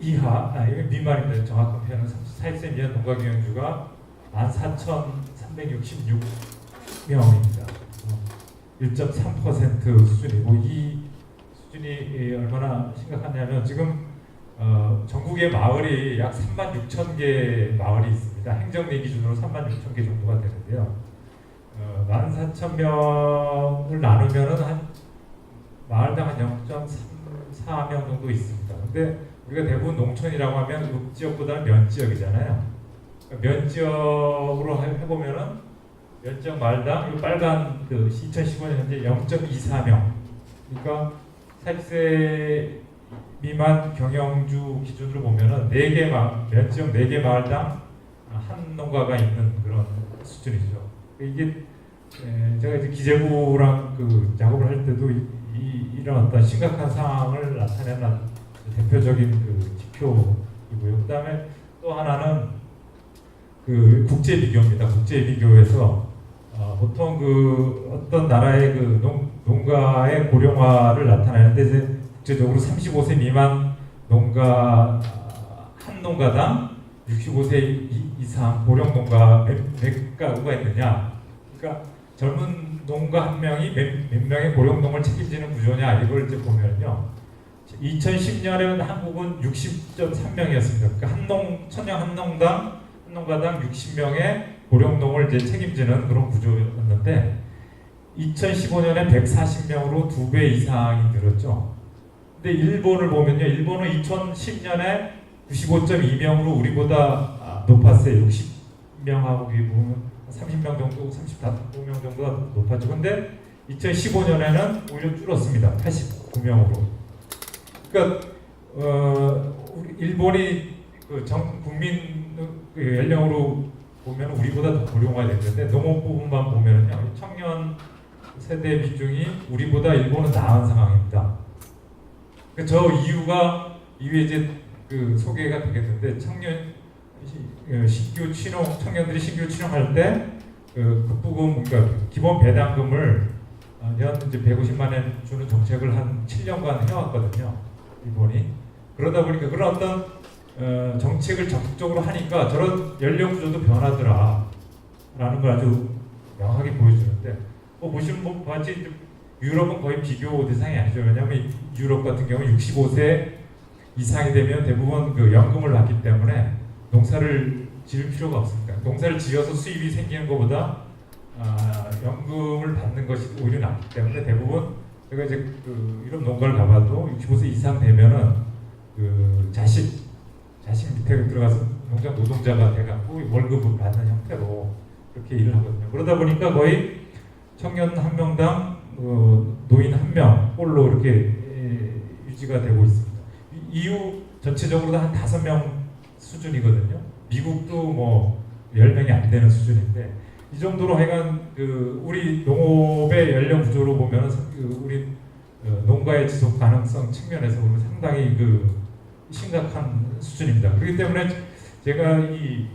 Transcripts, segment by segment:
이거 미만입니다. 정확한 표현은 40세 미만 농가 경영주가 14,366명입니다. 1.3% 수준이고, 이 수준이 얼마나 심각하냐면 지금 전국의 마을이 약 36,000개 마을이 있습니다. 행정리 기준으로 36,000개 정도가 되는데요. 14,000명을 나누면은 한 마을당 한 0.34명 정도 있습니다. 근데 우리가 대부분 농촌이라고 하면 읍지역보다는 면지역이잖아요. 그러니까 면지역으로 해보면은 면지역 마을당 이 빨간 2015년 현재 0.24명. 그러니까 40세 미만 경영주 기준으로 보면은 면지역 4개 마을당 한 농가가 있는 그런 수준이죠. 이게 제가 이제 기재부랑 작업을 할 때도 이런 어떤 심각한 상황을 나타내는 대표적인 지표이고요. 그다음에 또 하나는 국제 비교입니다. 국제 비교에서 보통 어떤 나라의 농가의 고령화를 나타내는데 이제 국제적으로 35세 미만 농가 한 농가당 65세 이상 고령 농가 몇 가구가 있느냐. 그러니까 젊은 농가 한 명이 몇 명의 고령 농을 책임지는 구조냐, 이걸 이제 보면요. 2010년에는 한국은 60.3명이었습니다. 그러니까 천명 한 농가당 60명의 고령 농을 이제 책임지는 그런 구조였는데 2015년에 140명으로 2배 이상이 늘었죠. 근데 일본을 보면요. 일본은 2010년에 95.2명으로 우리보다 높았어요. 60명하고 보면 30명 정도, 35명 정도가 높았죠. 근데 2015년에는 오히려 줄었습니다. 89명으로. 그러니까 일본이 전 국민 연령으로 보면 우리보다 더 고령화됐는데 농업 부분만 보면요, 청년 세대 비중이 우리보다 일본은 나은 상황입니다. 저 이유가 이후에 이제 소개가 되겠는데 청년들이 신규 취업할 때 급부금, 그러니까 기본 배당금을 연 이제 150만 원 주는 정책을 한 7년간 해왔거든요. 일본이. 그러다 보니까 그런 어떤 정책을 적극적으로 하니까 저런 연령 구조도 변하더라 라는 걸 아주 명확하게 보여주는데, 보시면 마치 유럽은 거의 비교 대상이 아니죠. 왜냐하면 유럽 같은 경우 65세 이상이 되면 대부분 연금을 받기 때문에 농사를 지을 필요가 없습니다. 농사를 지어서 수입이 생기는 것보다 연금을 받는 것이 오히려 낫기 때문에 대부분 제가 이제 유럽 농가를 가봐도 65세 이상 되면은 자식 밑에 들어가서 농장 노동자가 돼갖고 월급을 받는 형태로 그렇게 일을 하거든요. 그러다 보니까 거의 청년 한 명당 노인 한 명 꼴로 이렇게 유지가 되고 있습니다. EU 전체적으로도 한 5명 수준이거든요. 미국도 뭐 10명이 안 되는 수준인데, 이 정도로 하여간 우리 농업의 연령 구조로 보면 우리 농가의 지속 가능성 측면에서 보면 상당히 심각한 수준입니다. 그렇기 때문에 제가 이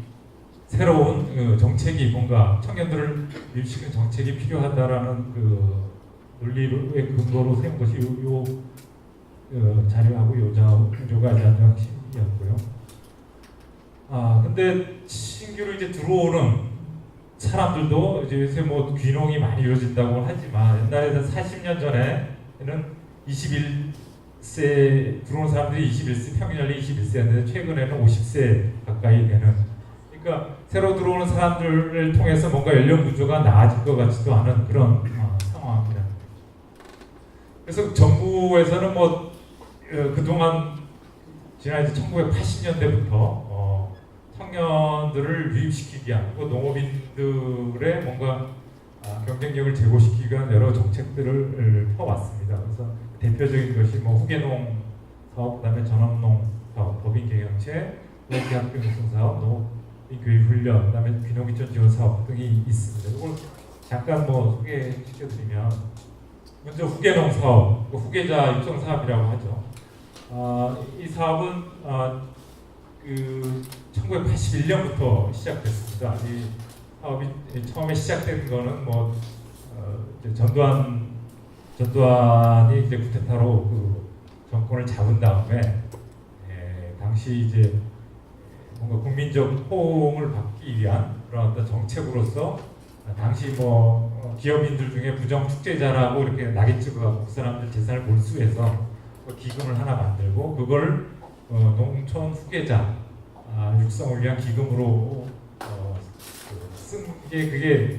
새로운 정책이 뭔가 청년들을 유치시키는 정책이 필요하다라는 논리의 근거로 세운 것이 요 자료하고 요 자료가 아주 핵심이었고요. 근데 신규로 이제 들어오는 사람들도 이제 요새 뭐 귀농이 많이 이루어진다고 하지만 옛날에는 40년 전에는 21세 들어오는 사람들이 21세, 평균 연령이 21세였는데 최근에는 50세 가까이 되는, 그러니까 새로 들어오는 사람들을 통해서 뭔가 연령 구조가 나아질 것 같지도 않은 그런 상황입니다. 그래서 정부에서는 뭐 그동안 지난 1980년대부터 청년들을 유입시키기 위한, 농업인들의 뭔가 경쟁력을 제고시키기 위한 여러 정책들을 펴왔습니다. 그래서 대표적인 것이 뭐 후계농 사업, 그다음에 전업농 사업, 법인 경영체, 대학교 육성 사업, 농업인 교육 훈련, 그다음에 귀농귀촌 지원 사업 등이 있습니다. 이걸 잠깐 소개시켜드리면, 먼저 후계농 사업, 후계자 육성 사업이라고 하죠. 이 사업은 1981년부터 시작됐습니다. 이 사업이 처음에 시작된 거는 전두환이 이제 쿠데타로 정권을 잡은 다음에 당시 당시 이제 뭔가 국민적 호응을 받기 위한 그런 어떤 정책으로서 당시 뭐 기업인들 중에 부정 축제자라고 이렇게 낙인 찍어갖고 그 사람들 재산을 몰수해서 기금을 하나 만들고 그걸 농촌 후계자 육성을 위한 기금으로 쓴 게 그게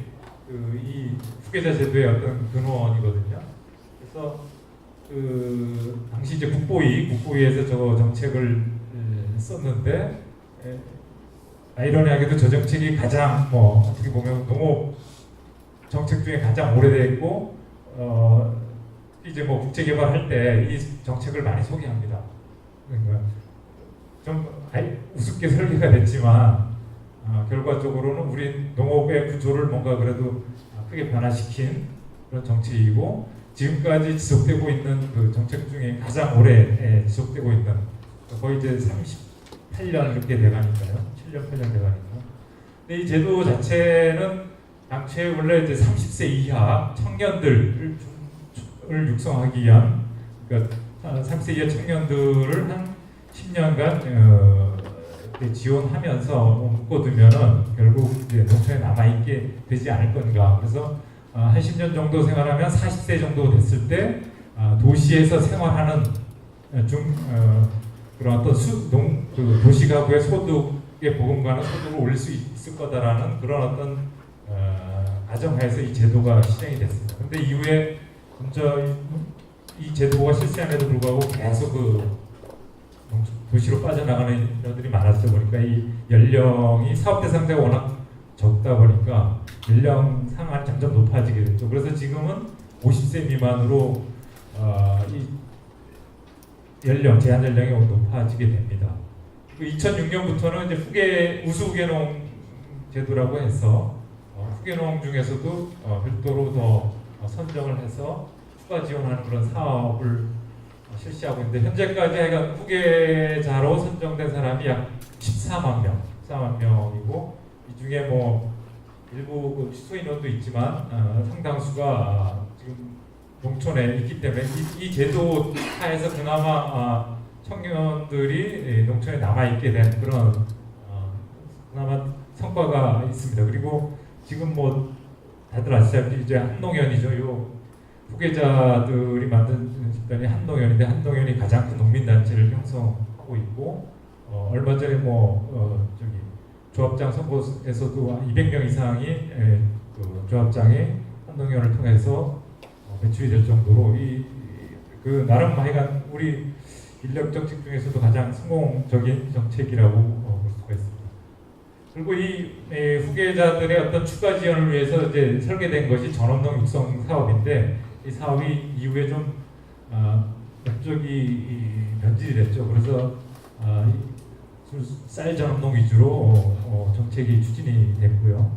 이 후계자 제도의 어떤 근원이거든요. 그래서 그 당시 이제 국보위에서 저 정책을 썼는데 아이러니하게도 저 정책이 가장 뭐 어떻게 보면 농업 정책 중에 가장 오래됐고 이제 뭐 국제 개발할 때 이 정책을 많이 소개합니다. 그러니까 좀 우습게 설계가 됐지만 결과적으로는 우리 농업의 구조를 뭔가 그래도 크게 변화시킨 그런 정책이고 지금까지 지속되고 있는 그 정책 중에 가장 오래 지속되고 있는 거의 이제 38년 이렇게 돼가니까요. 7년, 8년 돼가니까. 근데 이 제도 자체는 당초에 원래 이제 30세 이하 청년들을 육성하기 위한 그러니까 30세 이하 청년들을 한 10년간 지원하면서 묶어두면은 결국 이제 농촌에 남아있게 되지 않을 건가. 그래서 한 10년 정도 생활하면 40세 정도 됐을 때 도시에서 생활하는 그런 어떤 그 도시 가구의 소득의 보금과는 소득을 올릴 수 있을 거다라는 그런 어떤 가정하에서 이 제도가 실행이 됐습니다. 근데 이후에 먼저 이 제도가 실시함에도 불구하고 계속 그 도시로 빠져나가는 인들이 많았다 보니까 이 연령이 사업 대상자가 워낙 적다 보니까 연령 상한이 점점 높아지게 됐죠. 그래서 지금은 50세 미만으로 이 제한 연령이 높아지게 됩니다. 2006년부터는 이제 우수후계농 제도라고 해서 후계농 중에서도 별도로 더 선정을 해서 추가 지원하는 그런 사업을 실시하고 있는데 현재까지 후계자로 선정된 사람이 약 14만 명이고 이 중에 뭐 일부 취소 인원도 있지만 상당수가 지금 농촌에 있기 때문에 이 제도 하에서 그나마 청년들이 농촌에 남아 있게 된 그런 그나마 성과가 있습니다. 그리고 지금 뭐 다들 아시다시피 이제 한농연이죠. 요 후계자들이 만든 집단이 한농연인데 한농연이 가장 큰 농민단체를 형성하고 있고 얼마 전에 조합장 선거에서도 200명 이상이 그 조합장이 한농연을 통해서 배출이 될 정도로 나름 하여간 우리 인력 정책 중에서도 가장 성공적인 정책이라고 볼 수가 있습니다. 그리고 이 후계자들의 어떤 추가 지원을 위해서 이제 설계된 것이 전원농 육성 사업인데 이 사업이 이후에 좀 면적이 변질이 됐죠. 그래서 쌀 전원농 위주로 정책이 추진이 됐고요.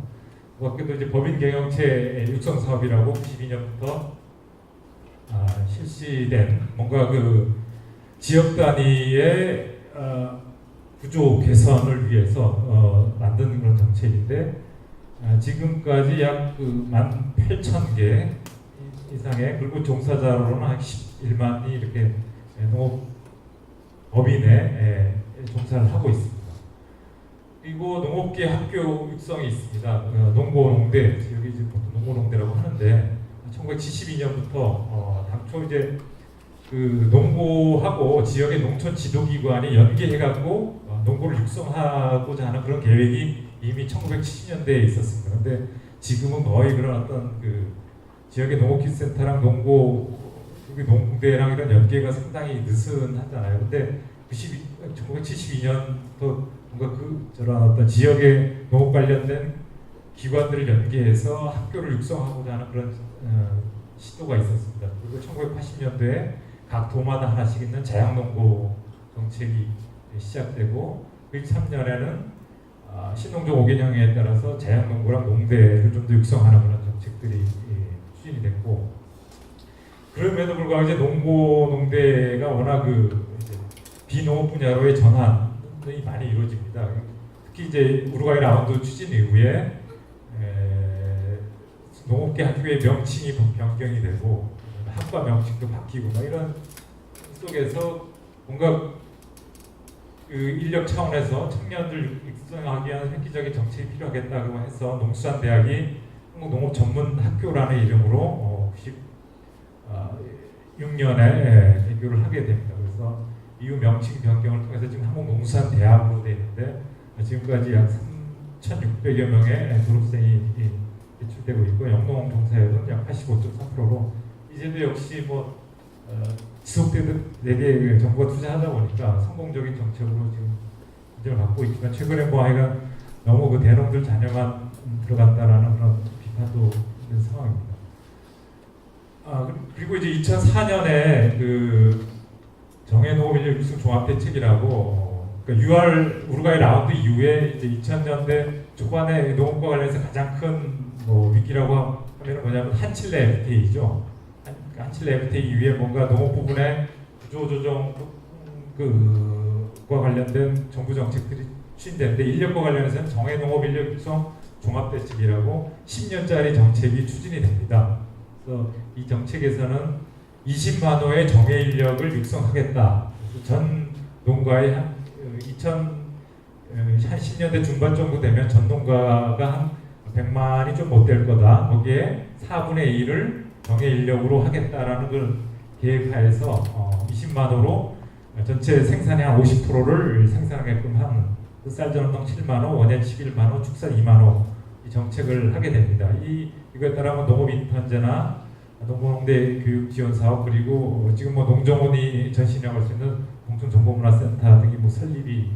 그 밖에도 이제 법인 경영체 육성 사업이라고 92년부터 실시된 뭔가 그 지역 단위의 구조 개선을 위해서 만든 그런 정책인데 지금까지 약 18,000개 이상의 그리고 종사자로는 한 11만이 이렇게 농업법인에 종사를 하고 있습니다. 그리고 농업계 학교 육성이 있습니다. 농고농대 여기 이제 보통 농고농대라고 하는데 1972년부터 당초 이제 그 농고하고 지역의 농촌 지도기관이 연계해갖고 농고를 육성하고자 하는 그런 계획이 이미 1970년대에 있었습니다. 근데 지금은 거의 그런 어떤 그 지역의 농업기술센터랑 농대랑 이런 연계가 상당히 느슨하잖아요. 근데 1972년부터 뭔가 저런 어떤 지역의 농업 관련된 기관들을 연계해서 학교를 육성하고자 하는 그런 시도가 있었습니다. 그리고 1980년도에 각 도마다 하나씩 있는 자양농고 정책이 시작되고 93년에는 신농종 5개년에 따라서 자양농고랑 농대를 좀 더 육성하는 그런 정책들이 추진이 됐고 그럼에도 불구하고 이제 농고농대가 워낙 비농업 분야로의 전환이 많이 이루어집니다. 특히 이제 우루과이 라운드 추진 이후에 농업계 학교의 명칭이 변경이 되고 학과 명칭도 바뀌고 이런 속에서 뭔가 그 인력 차원에서 청년들 육성하기 위한 획기적인 정책이 필요하겠다고 해서 농수산대학이 한국농업전문학교라는 이름으로 96년에 개교를 하게 됩니다. 그래서 이후 명칭 변경을 통해서 지금 한국농수산대학으로 되어 있는데 지금까지 약 3,600여 명의 졸업생이 배출되고 있고 영농 종사율은 약 85.3%로 이제도 역시 지속되듯 내게 정부가 투자하다 보니까 성공적인 정책으로 지금 인정을 받고 있지만 최근에 하여간 너무 그 대농들 자녀만 들어간다라는 그런 비판도 있는 상황입니다. 그리고 이제 2004년에 그 정해농업인력 육성 종합대책이라고 그러니까 6월 우루과이 라운드 이후에 이제 2000년대 초반에 농업과 관련해서 가장 큰 위기라고 하면 뭐냐면 한칠레 FTA죠. 한칠레 FTA 이후에 뭔가 농업 부분의 구조조정 과 관련된 정부 정책들이 추진되는데 인력과 관련해서는 정해농업 인력 육성 종합대책이라고 10년짜리 정책이 추진이 됩니다. 그래서 이 정책에서는 20만 호의 정해 인력을 육성하겠다. 전 농가의 한 10년대 중반 정도 되면 전 농가가 한 100만이 좀 못 될 거다. 거기에 4분의 1을 정해 인력으로 하겠다라는 걸 계획하여서 20만 호로 전체 생산의 한 50%를 생산하게끔 하는 쌀전농 7만 호, 원예 11만 호, 축산 2만 호 이 정책을 하게 됩니다. 이거에 따라 농업 인턴제나 농공농대 교육 지원 사업 그리고 지금 농정원이 전신형할 수 있는 농촌정보문화센터 등이 설립이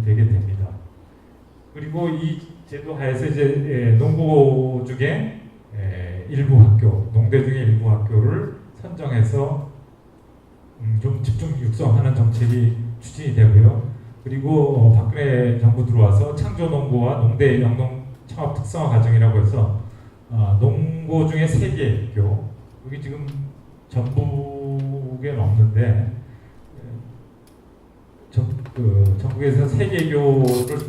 되게 됩니다. 그리고 이 제도 하에서 이제 농고 중에 일부 학교, 농대 중에 일부 학교를 선정해서 좀 집중 육성하는 정책이 추진이 되고요. 그리고 박근혜 정부 들어와서 창조농고와 농대 영농 창업 특성화 과정이라고 해서 농고 중에 3개 학교 여기 지금 전북에는 없는데 전국에서 3개 교를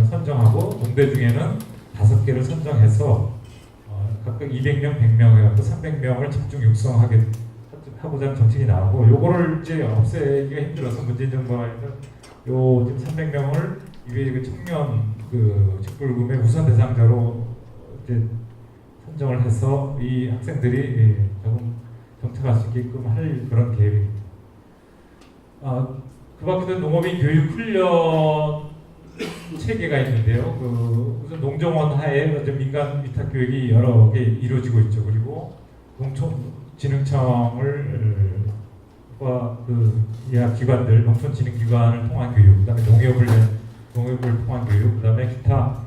선정하고 농대 중에는 5개를 선정해서 각각 200명, 100명 해갖고 300명을 집중 육성하고자 하는 정책이 나오고 요거를 이제 없애기가 힘들어서 문재인 정부가 요 지금 300명을 이외에 청년 직불금의 우선 대상자로 이제 선정을 해서 이 학생들이 조금 정착할 수 있게끔 할 그런 계획입니다. 그 밖에도 농업인 교육 훈련 체계가 있는데요. 우선 농정원 하에 민간 위탁 교육이 여러 개 이루어지고 있죠. 그리고 농촌진흥청을 예약 기관들, 농촌진흥기관을 통한 교육, 그다음에 농협을 통한 교육, 그다음에 기타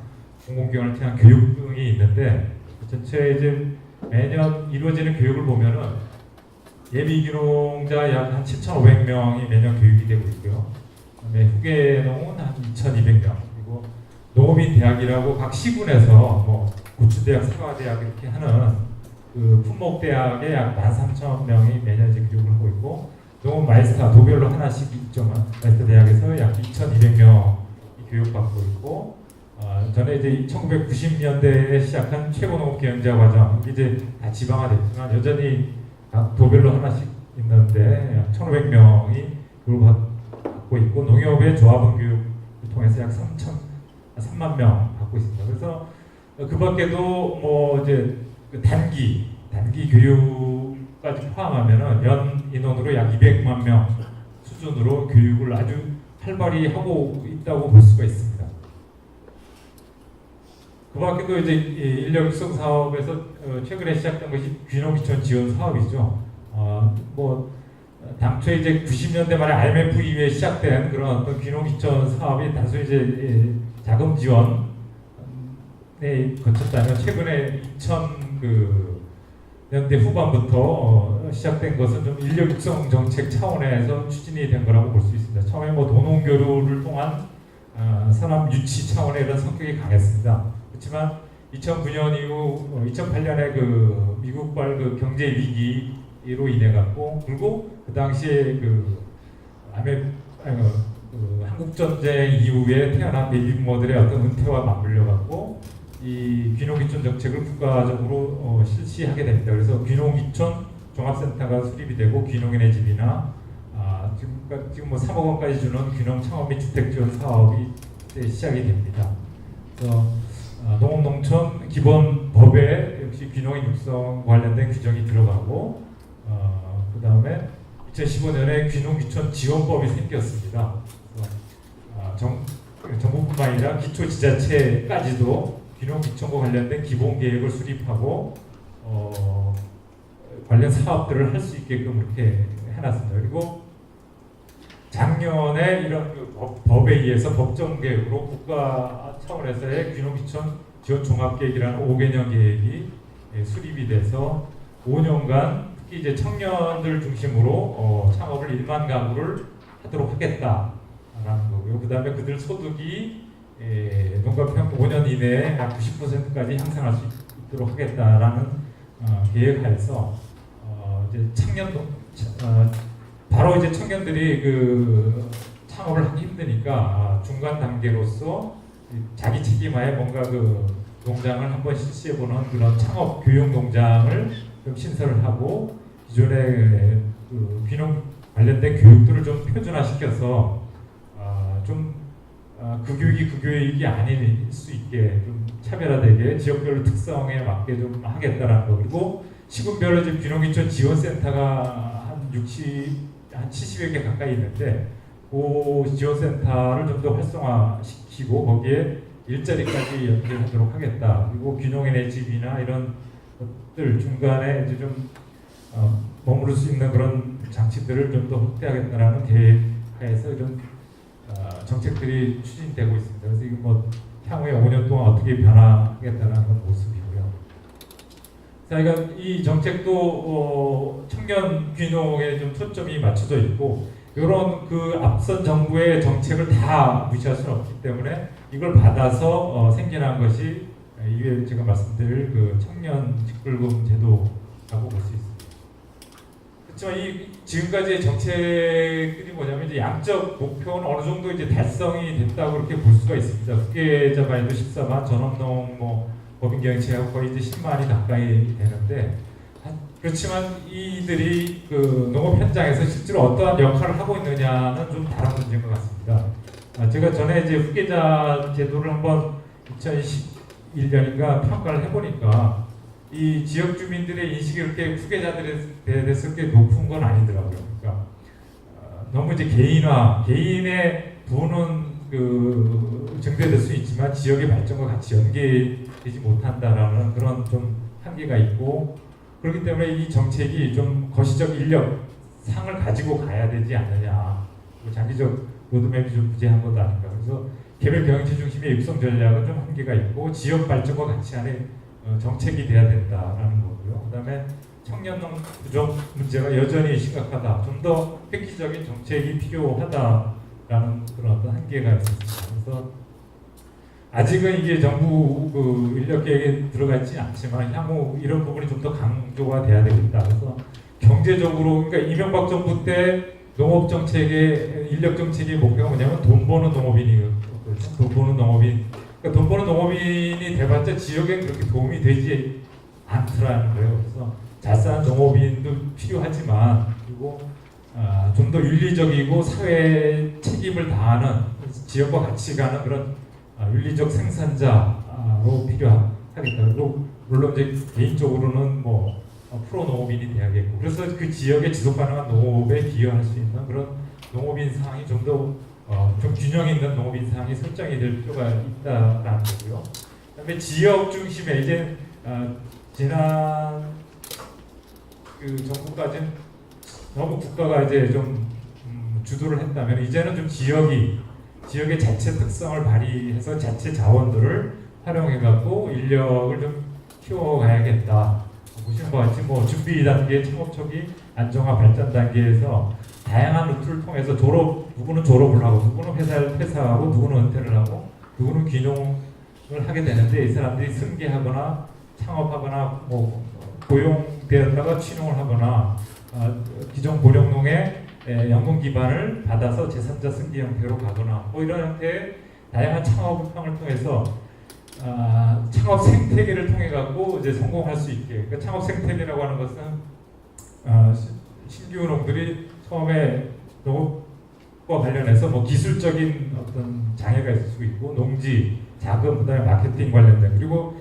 공공기관을 통한 교육 등이 있는데 전체 이제 매년 이루어지는 교육을 보면은 예비기농자 약 한 7,500명이 매년 교육이 되고 있고요. 그다음에 후계농은 한 2,200명, 그리고 농업인 대학이라고 각 시군에서 고추대학, 사과대학 이렇게 하는 품목대학에 약 13,000명이 매년 이제 교육을 하고 있고, 농업 마이스터 도별로 하나씩 있지만 마이스터 대학에서 약 2,200명이 교육받고 있고, 전에 이제 1990년대에 시작한 최고농업기행자 과정 이제 다 지방화됐지만 여전히 각 도별로 하나씩 있는데 약 1,500명이 교육받고 있고, 농협의 조합원 교육을 통해서 약 3만 명 받고 있습니다. 그래서 그 밖에도 이제 단기 교육까지 포함하면은 연 인원으로 약 200만 명 수준으로 교육을 아주 활발히 하고 있다고 볼 수가 있습니다. 그 밖에도 이제 인력 육성 사업에서 최근에 시작된 것이 귀농귀촌 지원 사업이죠. 당초에 이제 90년대 말에 IMF 이후에 시작된 그런 어떤 귀농귀촌 사업이 단순히 이제 자금 지원에 거쳤다면 최근에 2000년대 후반부터 시작된 것은 좀 인력 육성 정책 차원에서 추진이 된 거라고 볼 수 있습니다. 처음에 도농교류를 통한 산업 유치 차원의 이런 성격이 강했습니다. 그렇지만 2009년 이후 2008년에 미국발 경제 위기로 인해 갖고, 그리고 그 당시에 한국 전쟁 이후에 태어난 베이비부모들의 어떤 은퇴와 맞물려 갖고 이 귀농귀촌 정책을 국가적으로 실시하게 됩니다. 그래서 귀농귀촌 종합센터가 수립이 되고 귀농인의 집이나 지금 뭐 3억 원까지 주는 귀농 창업 및 주택 지원 사업이 이제 시작이 됩니다. 그래서 농업농촌 기본법에 역시 귀농인 육성 관련된 규정이 들어가고 그 다음에 2015년에 귀농귀촌 지원법이 생겼습니다. 그래서 정부뿐만 아니라 기초지자체까지도 귀농귀촌과 관련된 기본 계획을 수립하고 관련 사업들을 할 수 있게끔 이렇게 해놨습니다. 그리고 작년에 이런 법에 의해서 법정 계획으로 국가 차원에서의 귀농귀촌 지원 종합계획이라는 5개년 계획이 수립이 돼서 5년간 특히 이제 청년들 중심으로 창업을 1만 가구를 하도록 하겠다라는 거고요. 그 다음에 그들 소득이 농가평 5년 이내에 약 90%까지 향상할 수 있도록 하겠다라는 계획하에서 이제 바로 이제 청년들이 그 창업을 하기 힘드니까 중간 단계로서 자기 책임하에 뭔가 그 농장을 한번 실시해보는 그런 창업 교육 농장을 좀 신설을 하고 기존의 그 귀농 관련된 교육들을 좀 표준화시켜서 그 교육이 그 교육이 아닐 수 있게 좀 차별화되게 지역별 특성에 맞게 좀 하겠다라는 거. 그리고 시군별로 지금 귀농귀촌 지원센터가 한 70여 개 가까이 있는데 그 지원센터를 좀 더 활성화시키고 거기에 일자리까지 연결하도록 하겠다. 그리고 귀농인의 집이나 이런 것들 중간에 이제 좀 머무를 수 있는 그런 장치들을 좀 더 확대하겠다라는 계획하에서 좀 정책들이 추진되고 있습니다. 그래서 이거 뭐 향후에 5년 동안 어떻게 변화하겠다는 모습이고요. 저희가 이 정책도 청년 귀농에 좀 초점이 맞춰져 있고 이런 그 앞선 정부의 정책을 다 무시할 수는 없기 때문에 이걸 받아서 생겨난 것이 이게 제가 말씀드릴 그 청년 직불금 제도라고 볼 수 있습니다. 그렇지만 이 지금까지의 정책들이 뭐냐면 이제 양적 목표는 어느 정도 이제 달성이 됐다고 그렇게 볼 수가 있습니다. 후계자만 해도 14만, 전업농 뭐 법인경영체가 거의 이제 10만이 가까이 되는데 그렇지만 이들이 그 농업 현장에서 실제로 어떠한 역할을 하고 있느냐는 좀 다른 문제인 것 같습니다. 제가 전에 이제 후계자 제도를 한번 2021년인가 평가를 해보니까 이 지역 주민들의 인식이 그렇게 후계자들에 대해서 그렇게 높은 건 아니더라고요. 그러니까 너무 이제 개인의 부는 그 증대될 수 있지만 지역의 발전과 같이 연계되지 못한다라는 그런 좀 한계가 있고 그렇기 때문에 이 정책이 좀 거시적 인력상을 가지고 가야 되지 않느냐. 장기적 로드맵이 좀 부재한 것도 아닌가. 그래서 개별 경영체 중심의 육성 전략은 좀 한계가 있고 지역 발전과 같이 하는 정책이 돼야 된다라는 거고요. 그다음에 청년농 부족 문제가 여전히 심각하다. 좀 더 획기적인 정책이 필요하다라는 그런 어떤 한계가 있습니다. 그래서 아직은 이게 정부 그 인력 계획에 들어가 있지 않지만 향후 이런 부분이 좀 더 강조가 돼야 되겠다. 그래서 경제적으로 그러니까 이명박 정부 때 농업 정책의 인력 정책의 목표가 뭐냐면 돈 버는 농업인이거든요. 돈 버는 농업인. 그러니까 돈 버는 농업인이 돼봤자 지역엔 그렇게 도움이 되지 않더라는 거예요. 그래서 잘 사는 농업인도 필요하지만 그리고 좀 더 윤리적이고 사회 책임을 다하는 지역과 같이 가는 그런 윤리적 생산자로 필요하겠다. 그리고 물론 이제 개인적으로는 뭐 프로 농업인이 돼야겠고 그래서 그 지역의 지속 가능한 농업에 기여할 수 있는 그런 농업인 상이 좀 더 좀 균형 있는 농업인 상이 설정이 될 필요가 있다라는 거고요. 그다음에 지역 중심에 이제 지난 그 정부까지는 너무 국가가 이제 좀 주도를 했다면 이제는 좀 지역의 자체 특성을 발휘해서 자체 자원들을 활용해갖고 인력을 좀 키워가야겠다. 보시는 것 같이 뭐 준비 단계, 창업 초기, 안정화 발전 단계에서 다양한 루트를 통해서 누구는 졸업을 하고, 누구는 회사를 퇴사하고, 누구는 은퇴를 하고, 누구는 귀농을 하게 되는데 이 사람들이 승계하거나 창업하거나 뭐 고용되었다가 취농을 하거나 기존 고령농의 연금 기반을 받아서 제3자 승계 형태로 가거나 뭐 이런 형태의 다양한 창업형을 통해서 창업 생태계를 통해 갖고 이제 성공할 수 있게. 그러니까 창업 생태계라고 하는 것은 신규 농들이 처음에 농업과 관련해서 뭐 기술적인 어떤 장애가 있을 수 있고 농지, 자금, 그다음에 마케팅 관련된 그리고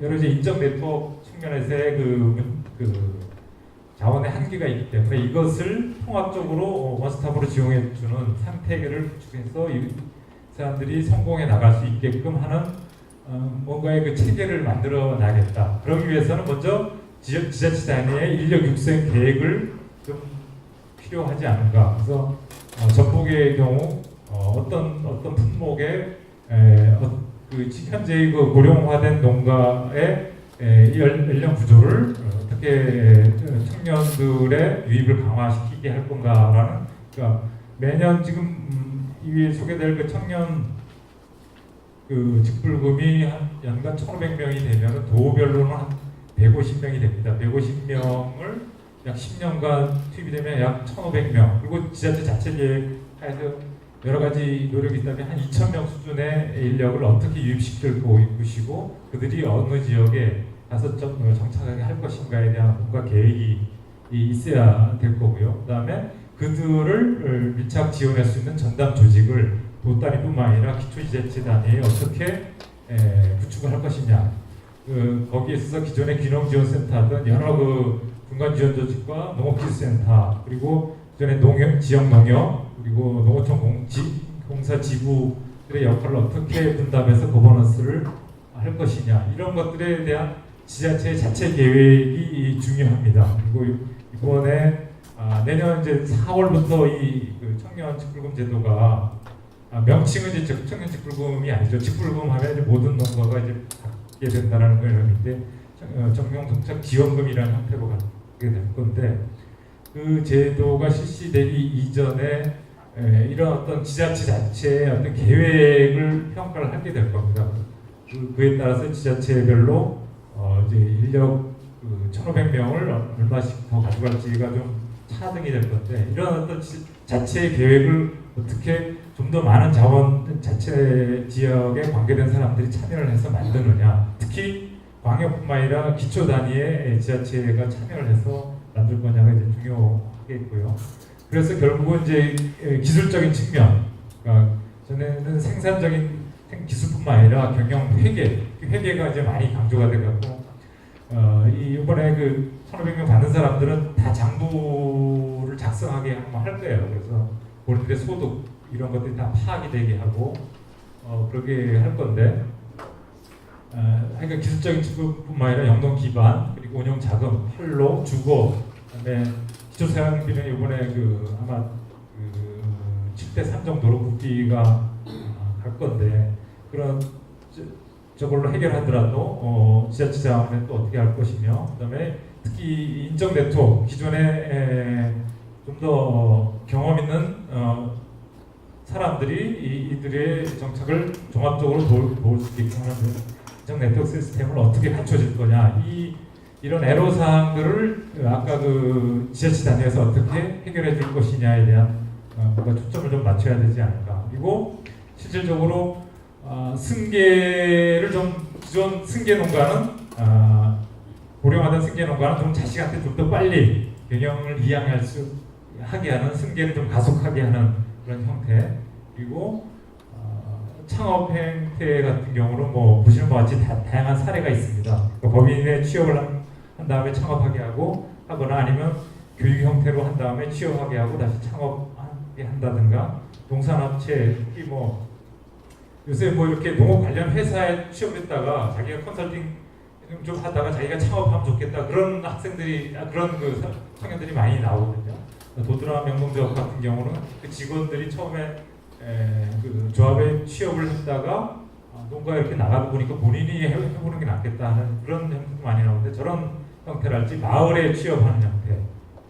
여러 가지 인적 네트워크 측면에서의 그 자원의 한계가 있기 때문에 이것을 통합적으로 원스톱으로 지원해주는 생태계를 구축해서 이 사람들이 성공해 나갈 수 있게끔 하는 뭔가의 그 체계를 만들어 나겠다. 그러기 위해서는 먼저 지자체 단위의 인력 육성 계획을 좀 필요하지 않은가. 그래서 전북의 경우 어떤 품목의 그 현재의 그 고령화된 농가의 연령 구조를 어떻게 청년들의 유입을 강화시키게 할 건가라는 그러니까 매년 지금 이 위에 소개될 그 청년 그 직불금이 한 연간 1,500명이 되면 도별로는 한 150명이 됩니다. 150명을 약 10년간 투입이 되면 약 1,500명 그리고 지자체 자체 계획에서 여러 가지 노력이 있다면 한 2,000명 수준의 인력을 어떻게 유입시킬 것이고 그들이 어느 지역에 가서 정착하게 할 것인가에 대한 뭔가 계획이 있어야 될 거고요. 그 다음에 그들을 밀착 지원할 수 있는 전담 조직을 도 단위뿐만 아니라 기초지자체 단위에 어떻게 구축을 할 것이냐. 거기에 있어서 기존의 귀농지원센터든 여러 그 중간지원조직과 농업기술센터 그리고 기존의 지역농협 그리고 농어촌 공사 지부들의 역할을 어떻게 분담해서 거버넌스를 할 것이냐 이런 것들에 대한 지자체 자체 계획이 중요합니다. 그리고 이번에 내년 이제 4월부터 그 청년 직불금 제도가 명칭은 이제 청년 직불금이 아니죠. 직불금 하면 이제 모든 농가가 이제 받게 된다는 의미인데 청년 정착 지원금이라는 형태로 갖게 될 건데 그 제도가 실시되기 이전에 이런 어떤 지자체 자체의 어떤 계획을 평가를 하게 될 겁니다. 그에 따라서 지자체별로 이제 인력 1,500명을 얼마씩 더 가져갈지가 좀 차등이 될 건데 이런 어떤 자체의 계획을 어떻게 좀 더 많은 자원 자체 지역에 관계된 사람들이 참여를 해서 만드느냐 특히 광역뿐만 아니라 기초 단위의 지자체가 참여를 해서 만들 거냐가 이제 중요하겠고요. 그래서 결국은 이제 기술적인 측면, 그러니까 전에는 생산적인 기술뿐만 아니라 경영 회계가 이제 많이 강조가 돼갖고 이번에 그 1,500명 받는 사람들은 다 장부를 작성하게 할 거예요. 그래서 본인들의 소득 이런 것들이 다 파악이 되게 하고 그렇게 할 건데 그러니까 기술적인 측면뿐만 아니라 영농 기반 그리고 운영 자금, 판로, 주거, 그다음에 기초사양비는 이번에 아마 7대3 정도로 국비가 갈 건데 그런 저걸로 해결하더라도 지자체 자원에 또 어떻게 할 것이며 그다음에 특히 인적 네트워크 기존에 좀 더 경험 있는 사람들이 이들의 정책을 종합적으로 도울 수 있게끔 하는 인적 네트워크 시스템을 어떻게 갖춰질 거냐 이런 애로사항들을 아까 그 지자체 단위에서 어떻게 해결해 줄 것이냐에 대한 뭔가 초점을 좀 맞춰야 되지 않을까. 그리고 실질적으로 승계를 좀 기존 승계 농가는 고령화된 승계 농가는 좀 자식한테 좀 더 빨리 경영을 이양할 수 하게 하는 승계를 좀 가속하게 하는 그런 형태. 그리고 창업 행태 같은 경우는 뭐 보시는 바와 같이 다양한 사례가 있습니다. 그러니까 법인에 취업을 한 다음에 창업하게 하거나 아니면 교육 형태로 한 다음에 취업하게 하고 다시 창업하게 한다든가 동산업체 특히 뭐 요새 뭐 이렇게 농업 관련 회사에 취업했다가 자기가 컨설팅 좀 하다가 자기가 창업하면 좋겠다 그런 학생들이 그런 그 청년들이 많이 나오거든요. 도드라 명동조합 같은 경우는 그 직원들이 처음에 그 조합에 취업을 했다가 농가에 이렇게 나가다 보니까 본인이 해보는 게 낫겠다 하는 그런 형태도 많이 나오는데 저런 형태랄지 마을에 취업하는 형태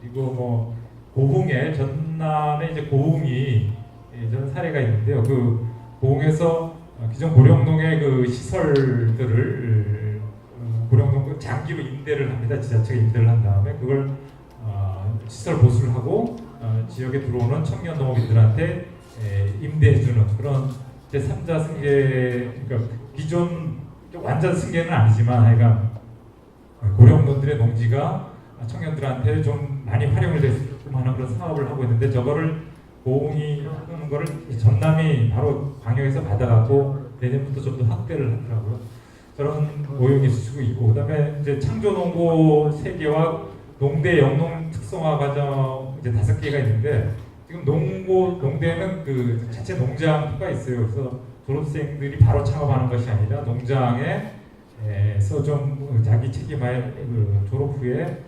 그리고 뭐 고흥에 전남에 이제 고흥이 저런 사례가 있는데요. 그 고흥에서 기존 고령농의 그 시설들을 고령농 장기로 임대를 합니다. 지자체가 임대를 한 다음에 그걸 시설 보수를 하고 지역에 들어오는 청년 농업인들한테 임대해주는 그런 제3자 승계, 그러니까 기존 완전 승계는 아니지만 하여간 고령농들의 농지가 청년들한테 좀 많이 활용을 되게끔 하는 그런 사업을 하고 있는데 저거를 고흥이 하는 거를 전남이 바로 광역에서 받아가고 내년부터 좀 더 확대를 하더라고요. 저런 모형이 쓰고 있고, 그다음에 이제 창조농고 3개와 농대 영농 특성화 과정 이제 5개가 있는데, 지금 농대는 그 자체 농장가 있어요. 그래서 졸업생들이 바로 창업하는 것이 아니라 농장에서 좀 자기 책임하에 그 졸업 후에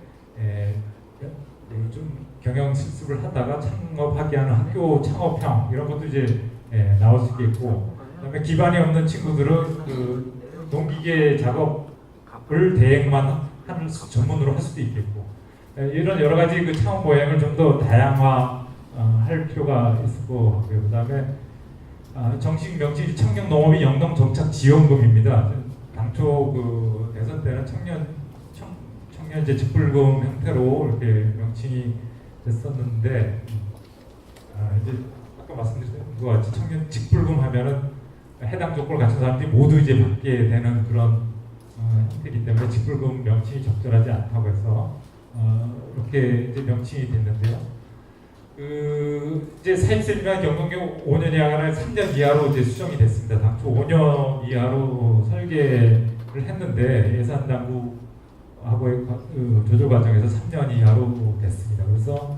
좀 경영 실습을 하다가 창업하게 하는 학교 창업형 이런 것도 이제 나올 수 있겠고, 그다음에 기반이 없는 친구들은 그 농기계 작업을 대행만 하는 전문으로 할 수도 있겠고, 이런 여러 가지 그 창업 모양을 좀 더 다양화할 필요가 있을 것 같고요. 그다음에 정식 명칭이 청년농업인 영농정착지원금입니다. 당초 그 대선 때는 청년제 직불금 형태로 이렇게 명칭이 됐었는데, 이제 아까 말씀드린 것 같이 청년 직불금 하면은 해당 조건을 갖춘 사람들이 모두 이제 받게 되는 그런 형태이기 때문에 직불금 명칭이 적절하지 않다고 해서 이렇게 이제 명칭이 됐는데요. 이제 사입세미만 경동경 5년 이하가 3년 이하로 이제 수정이 됐습니다. 당초 5년 이하로 설계를 했는데 예산 당국하고의 조절 과정에서 3년 이하로 됐습니다. 그래서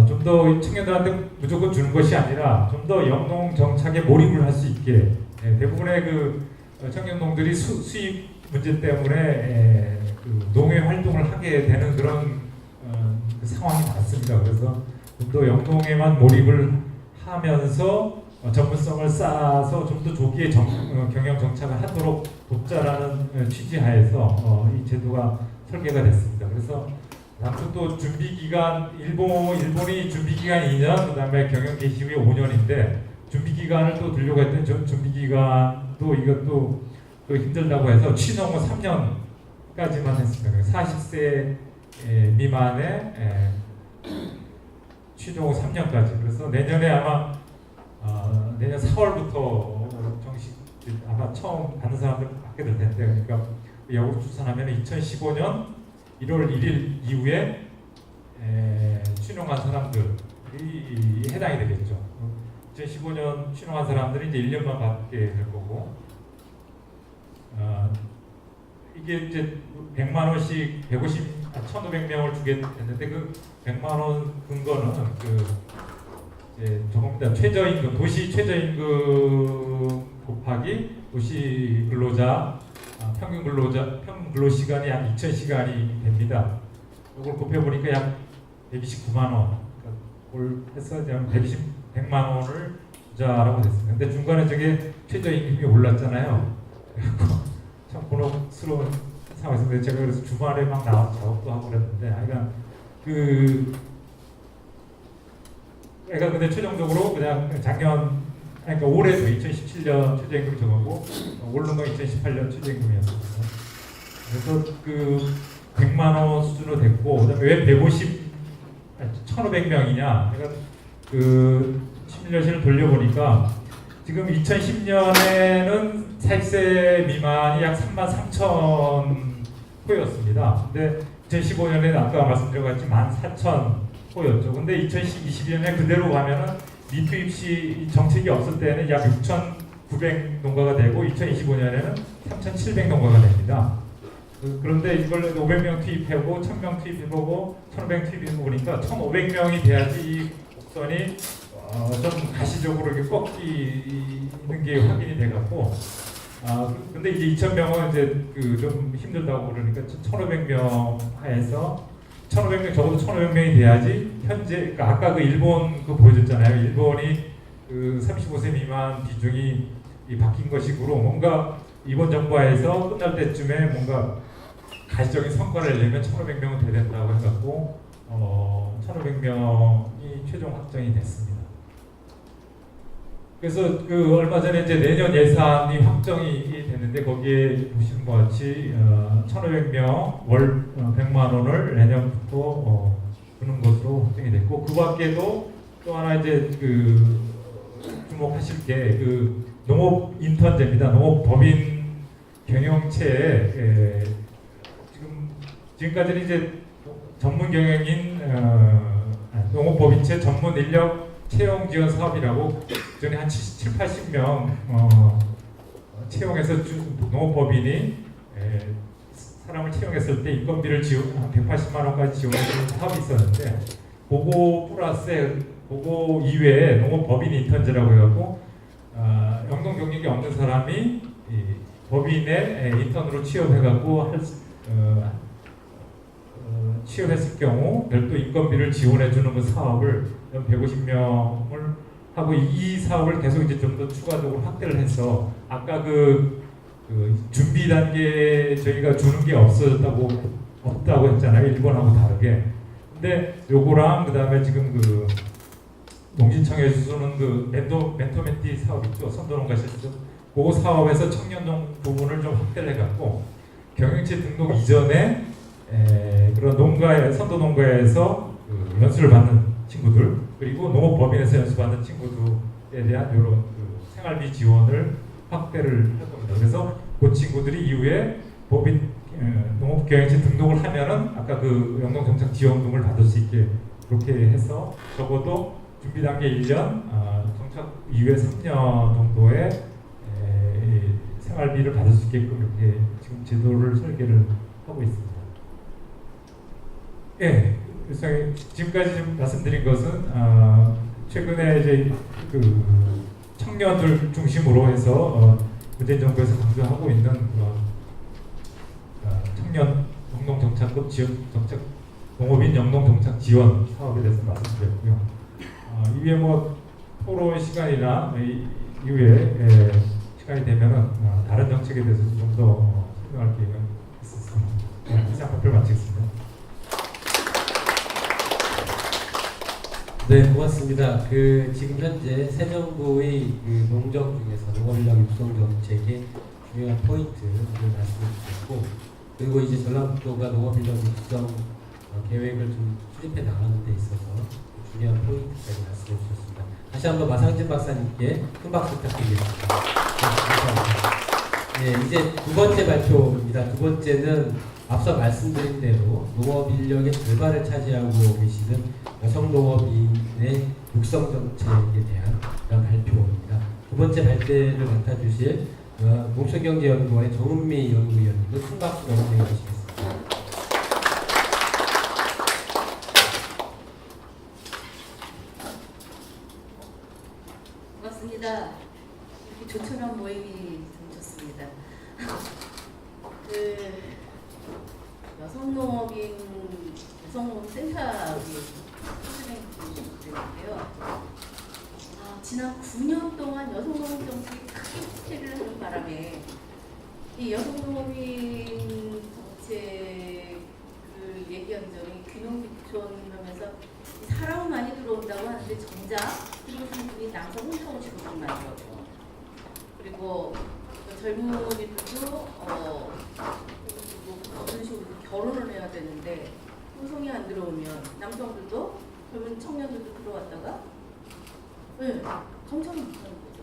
좀 더 청년들한테 무조건 주는 것이 아니라 좀 더 영농 정착에 몰입을 할 수 있게, 대부분의 그 청년농들이 수입 문제 때문에 그 농해 활동을 하게 되는 그런 그 상황이 많습니다. 그래서 좀 더 영농에만 몰입을 하면서 전문성을 쌓아서 좀 더 조기에 경영 정착을 하도록 돕자라는 취지하에서 이 제도가 설계가 됐습니다. 그래서 당초 또 준비 기간 일본이 준비 기간 2년, 그다음에 경영 개시 후에 5년인데 준비 기간을 또 들려고 했더니 준비 기간도 이것도 또 힘들다고 해서 취농은 3년까지만 했습니다. 40세 미만의 취종 3년까지. 그래서 내년에 아마 내년 4월부터 정식 아마 처음 받는 사람들 받게 될 텐데, 그러니까 역으로 추산하면 2015년 1월 1일 이후에 취농한 사람들이 해당이 되겠죠. 2015년 취농한 사람들이 이제 1년만 받게 될 거고, 이게 이제 100만 원씩 1,500명을 주게 됐는데, 그 100만 원 근거는 그 이제 조금 최저임금, 도시 최저임금 곱하기 도시 근로자 평균 근로시간이 약 2,000시간이 됩니다. 이걸 곱해보니까 약 129만 원. 그걸 해서 100만 원을 주자라고 됐습니다. 근데 중간에 저게 최저임금이 올랐잖아요. 참 곤혹스러운 상황이었는데, 제가 그래서 주말에 막 나와서 작업도 하고 그랬는데, 하여간 근데 최종적으로 그냥 그러니까 올해도 2017년 최저임금이 정하고 오른 건 2018년 최저임금이었습니다. 그래서 그 100만 원 수준으로 됐고, 그다음에 왜 1,500명이냐? 그러니까 그 시뮬레이션을 돌려보니까 지금 2010년에는 사입세 미만이 약 33,000호였습니다. 근데 2015년에는 아까 말씀드린 것 같이 14,000호였죠. 근데 2020년에 그대로 가면은 미투입 시 정책이 없을 때는 약 6,900 농가가 되고 2025년에는 3,700 농가가 됩니다. 그런데 이걸 500명 투입하고 1,000명 투입해보고 1,500 투입해보고 그러니까 1,500명이 돼야지 이 곡선이 좀 가시적으로 이렇게 꺾이는 게 확인이 돼갖고, 근데 이제 2,000명은 이제 그 좀 힘들다고 그러니까 1,500명 하에서 1,500명, 적어도 1,500명이 돼야지 현재, 그러니까 아까 그 일본 그 보여줬잖아요. 일본이 그 35세 미만 비중이 바뀐 것이고, 뭔가 이번 정부에서 끝날 때쯤에 뭔가 가시적인 성과를 내려면 1,500명은 돼야 된다고 해갖고 1,500명이 최종 확정이 됐습니다. 그래서 그 얼마 전에 이제 내년 예산이 확정이 됐는데, 거기에 보시는 것 같이 1,500명 월 100만 원을 내년부터 주는 것으로 확정이 됐고, 그 밖에도 또 하나 이제 그 주목하실 게 그 농업 인턴제입니다. 농업 법인 경영체에 지금까지는 이제 전문 경영인 농업 법인체 전문 인력 채용 지원 사업이라고 그전에 한 7, 80명 채용해서 농업법인이 사람을 채용했을 때 인건비를 한 180만 원까지 지원해주는 사업이 있었는데 그거 플러스에 그거 이외에 농업법인 인턴즈라고 해갖고 영농 경력이 없는 사람이 이 법인에 인턴으로 취업해갖고 취업했을 경우 별도 인건비를 지원해주는 그 사업을 150명을 하고 이 사업을 계속 이제 좀 더 추가적으로 확대를 해서 아까 그 준비 단계 저희가 주는 게 없다고 했잖아요. 일본하고 다르게. 근데 요거랑 그다음에 지금 그 농진청에서 주는 그 멘토멘티 사업 있죠. 선도농가 실습. 그 사업에서 청년농 부분을 좀 확대를 해갖고 경영체 등록 이전에 그런 선도농가에서 그 연수를 받는 친구들 그리고 농업법인에서 연수받는 친구들에 대한 이런 그 생활비 지원을 확대를 할 겁니다. 그래서 그 친구들이 이후에 법인 농업경영체 등록을 하면은 아까 그 영농정착 지원금을 받을 수 있게 그렇게 해서 적어도 준비 단계 1년, 정착 이후에 3년 정도의 생활비를 받을 수 있게끔 이렇게 지금 제도를 설계를 하고 있습니다. 예, 지금까지 좀 말씀드린 것은 최근에 이제 그 청년들 중심으로 해서 문재인 정부에서 강조하고 있는 그런 청년 영농정착급 지원 정착 농업인 영농정착 지원 사업에 대해서 말씀드렸고요. 이후에 뭐 토론 시간이나 이후에 시간이 되면은 다른 정책에 대해서 좀 더 설명할 기회가 있었습니다. 이상 발표를 마치겠습니다. 네, 고맙습니다. 지금 현재 새 정부의 농정 중에서 농업인력 육성 정책의 중요한 포인트를 말씀해 주셨고, 그리고 이제 전라북도가 농업인력 육성 계획을 좀 수립해 나가는 데 있어서 중요한 포인트까지 말씀해 주셨습니다. 다시 한번 마상진 박사님께 큰 박수 부탁드리겠습니다. 감사합니다. 네, 이제 두 번째 발표입니다. 두 번째는 앞서 말씀드린 대로 농업 인력의 절반을 차지하고 계시는 여성 농업인의 육성 정책에 대한 그런 발표입니다. 두 번째 발표를 맡아주실 농촌경제연구원의 정은미 연구위원님도 큰 박수로 환영해 주시겠습니다. 고맙습니다. 이렇게 조촐한 모임이 참 좋습니다. 여성농업센터의 선생님들인데요. 지난 9년 동안 여성농업 정책이 크게 후퇴를 하는 바람에 이 여성농업인 정책을 얘기한 점이 귀농귀촌하면서 사람은 많이 들어온다고 하는데 정작 들어오신 분이 남성 혼자 오시는 분이 많더라고요. 그리고 젊은이들도 어떤 식으로 결혼을 해야 되는데 혼성이 안 들어오면 남성들도 젊은 청년들도 들어왔다가 정착을 못하는 거죠.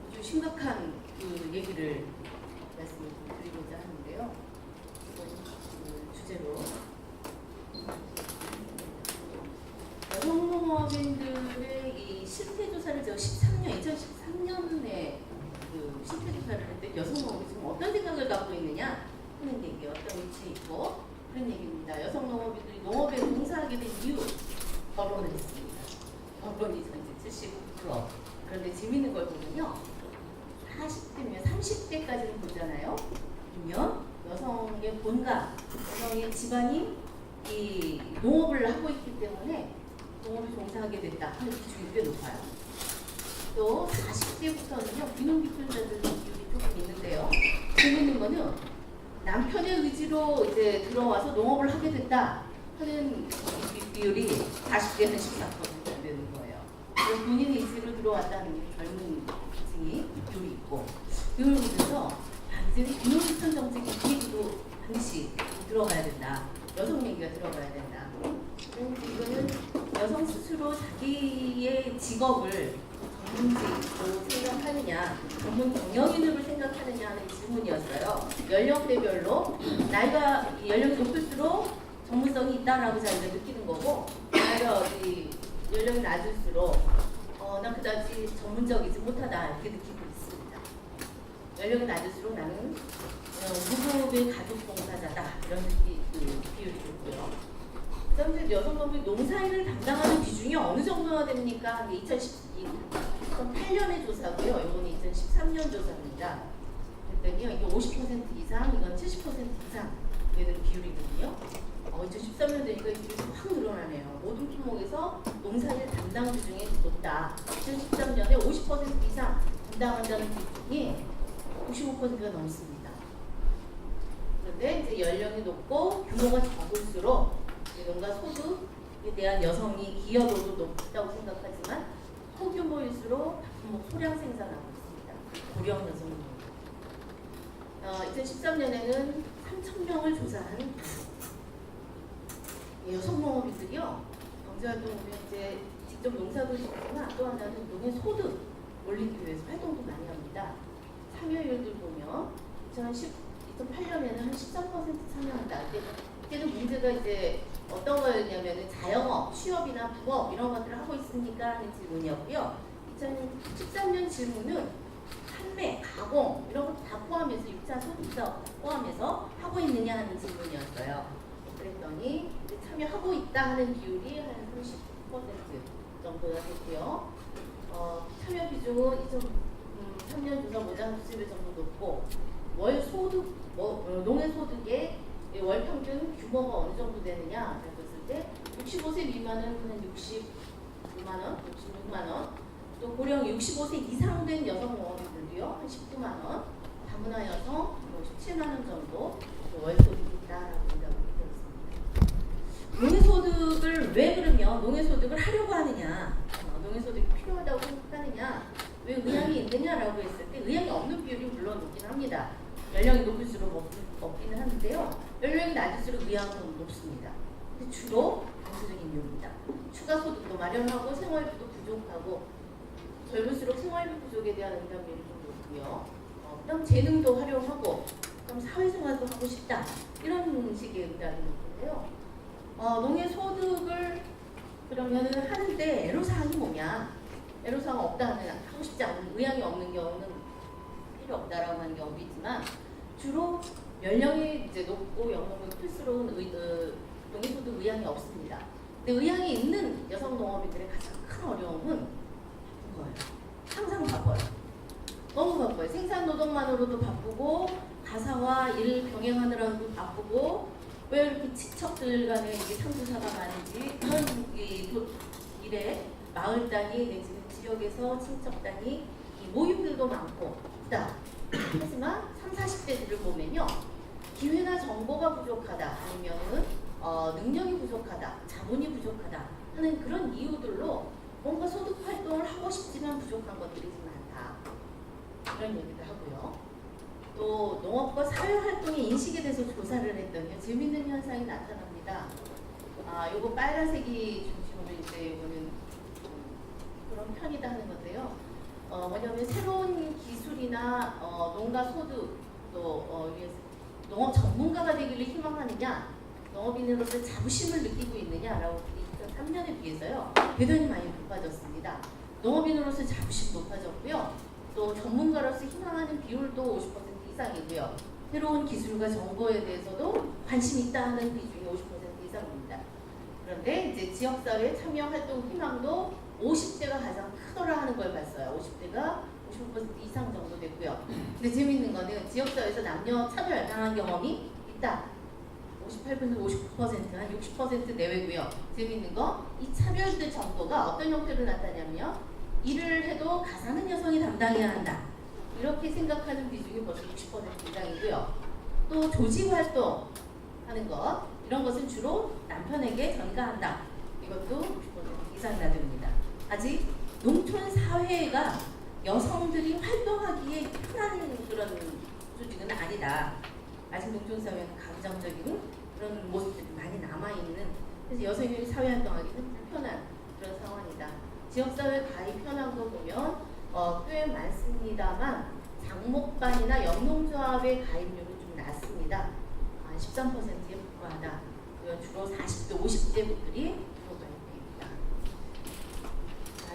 아주 심각한 얘기를 말씀드리고자 하는데요. 주제로 여성농업인들의 이 실태조사를 제가 2013년에 실태조사를 했는데 여성농업이 지금 어떤 생각을 갖고 있느냐 하는 얘기, 어떤 위치에 있고 그런 얘기입니다. 여성농업인들이 농업에 종사하게 된 이유, 결혼을 했습니다. 결혼이 전체 79%. 그런데 재밌는 걸 보면요, 40대면 30대까지는 보잖아요. 그러면 여성의 본가, 여성의 집안이 이 농업을 하고 있기 때문에 농업에 종사하게 됐다 하는 비중이 꽤 높아요. 또 40대부터는요, 귀농귀촌자들 비율이 조금 있는데요. 재밌는 거는 남편의 의지로 이제 들어와서 농업을 하게 됐다 하는 비율이 40대는 14% 되는 거예요. 그래서 본인 의지로 들어왔다는 게 젊은 층이 비율이 있고, 이걸 보면서 이제는 귀농귀촌 정책의 얘기도 반드시 들어가야 된다. 여성 얘기가 들어가야 된다. 이거는 여성 스스로 자기의 직업을 전문직으로 생각하느냐, 전문 경영인으로 생각하느냐 하는 질문이었어요. 연령대별로 연령이 높을수록 전문성이 있다라고 자기가 느끼는 거고, 나이가 연령이 낮을수록 난 그다지 전문적이지 못하다 이렇게 느끼고 있습니다. 연령이 낮을수록 나는 무급의 가족 봉사자다 이런 비율이 있고요. 그다음에 여성 농부의 농사일을 담당하는 비중이 어느 정도나 됩니까? 2008년의 조사고요. 이건 2013년 조사입니다. 그랬더니요, 이게 50% 이상, 이건 70% 이상 되는 비율이거든요. 2013년 되니까 이 비율이 확 늘어나네요. 모든 품목에서 농사일 담당 비중이 높다. 2013년에 50% 이상 담당한다는 비중이 95%가 넘습니다. 그런데 이제 연령이 높고 규모가 적을수록 농가 소득에 대한 여성이 기여도도 높다고 생각하지만 소규모일수록 품목 소량 생산하고 있습니다. 고령 여성 2013년에는 3,000명을 조사한 여성농업인들이요. 경제활동을 이제 직접 농사도 짓지만 또 하나는 농의 소득 올리기 위해서 활동도 많이 합니다. 참여율들 보면 2008년에는 한 13% 참여한다. 이때는 문제가 이제 어떤 거였냐면 자영업, 취업이나 부업 이런 것들을 하고 있습니까? 하는 질문이었고요. 2013년 질문은 판매, 가공 이런 것 다 포함해서 6차 소득사업 포함해서 하고 있느냐 하는 질문이었어요. 그랬더니 참여하고 있다 하는 비율이 한 30% 정도가 됐고요. 참여 비중은 2003년 조사보다 한 2배 정도 높고 월 소득, 농의 소득의 월 평균 규모가 어느 정도 되느냐 봤을 때 65세 미만은 한 62만 원, 66만 원, 또 고령 65세 이상 된 여성 농업인들도요 한 19만 원, 다문화 여성 17만 원 정도 월 소득이 있다라고 생각이 되었습니다. 농의 소득을 왜 그러면 농의 소득을 하려고 하느냐, 농의 소득이 필요하다고 생각하느냐, 왜 의향이 있느냐라고 했을 때 의향이 없는 비율이 물론 높긴 합니다. 연령이 높을수록 없기는 하는데요. 연령이 낮을수록 의향은 높습니다. 근데 주로 단수적인 이유입니다. 추가 소득도 마련하고 생활비도 부족하고 젊을수록 생활비 부족에 대한 응답률이 좀 높고요. 그다음 재능도 활용하고 그다음 사회생활도 하고 싶다 이런 식의 응답이 높은데요. 농의 소득을 그러면은 하는데 애로사항이 뭐냐? 애로사항 없다 하는 하고 싶지 않은 의향이 없는 경우는 필요 없다라고 하는 경우도 있지만 주로 연령이 이제 높고 영농이 클수록 농의소득 의향이 없습니다. 근데 의향이 있는 여성 농업인들의 가장 큰 어려움은 바쁜 거예요. 항상 바빠요. 너무 바빠요. 생산 노동만으로도 바쁘고 가사와 일 병행하느라도 바쁘고 왜 이렇게 친척들 간에 이게 상부사가 많은지 그런 일에 마을 단위 내지는 지역에서 친척 단위 모임들도 많고 있다. 하지만 30, 40대들을 보면요. 기회나 정보가 부족하다 아니면은 능력이 부족하다, 자본이 부족하다 하는 그런 이유들로 뭔가 소득 활동을 하고 싶지만 부족한 것들이 많다. 이런 얘기도 하고요. 또 농업과 사회활동의 인식에 대해서 조사를 했더니 재미있는 현상이 나타납니다. 요거 빨간색이 중심으로 이제 이거는 그런 편이다 하는 건데요. 뭐냐면 새로운 기술이나 농가 소득 또 농업 전문가가 되기를 희망하느냐, 농업인으로서 자부심을 느끼고 있느냐라고 2003년에 비해서요 대단히 많이 높아졌습니다. 농업인으로서 자부심 높아졌고요. 또 전문가로서 희망하는 비율도 50% 이상이고요. 새로운 기술과 정보에 대해서도 관심 있다 하는 비중이 50% 이상입니다. 그런데 이제 지역사회 참여 활동 희망도 50대가 가장 크더라 하는 걸 봤어요. 50대가 55% 이상 정도 됐고요. 근데 재미있는 거는 지역사회에서 남녀 차별당한 경험이 있다. 58%, 59%, 한 60% 내외고요. 재미있는 거, 이 차별들 정도가 어떤 형태로 나타나냐면요. 일을 해도 가사는 여성이 담당해야 한다. 이렇게 생각하는 비중이 벌써 60% 이상이고요. 또 조직활동 하는 것, 이런 것은 주로 남편에게 전가한다. 이것도 60% 이상 나듭니다. 아직 농촌 사회가 여성들이 활동하기에 편한 그런 조직은 아니다. 아직 농촌 사회는 감정적인 그런 모습들이 많이 남아있는, 그래서 여성이 사회활동하기는 불편한 그런 상황이다. 지역사회 가입 현황도 보면 꽤 많습니다만 장목반이나 영농조합의 가입률은 좀 낮습니다. 13%에 불과하다. 주로 40대, 50대 분들이 주로 가입됩니다.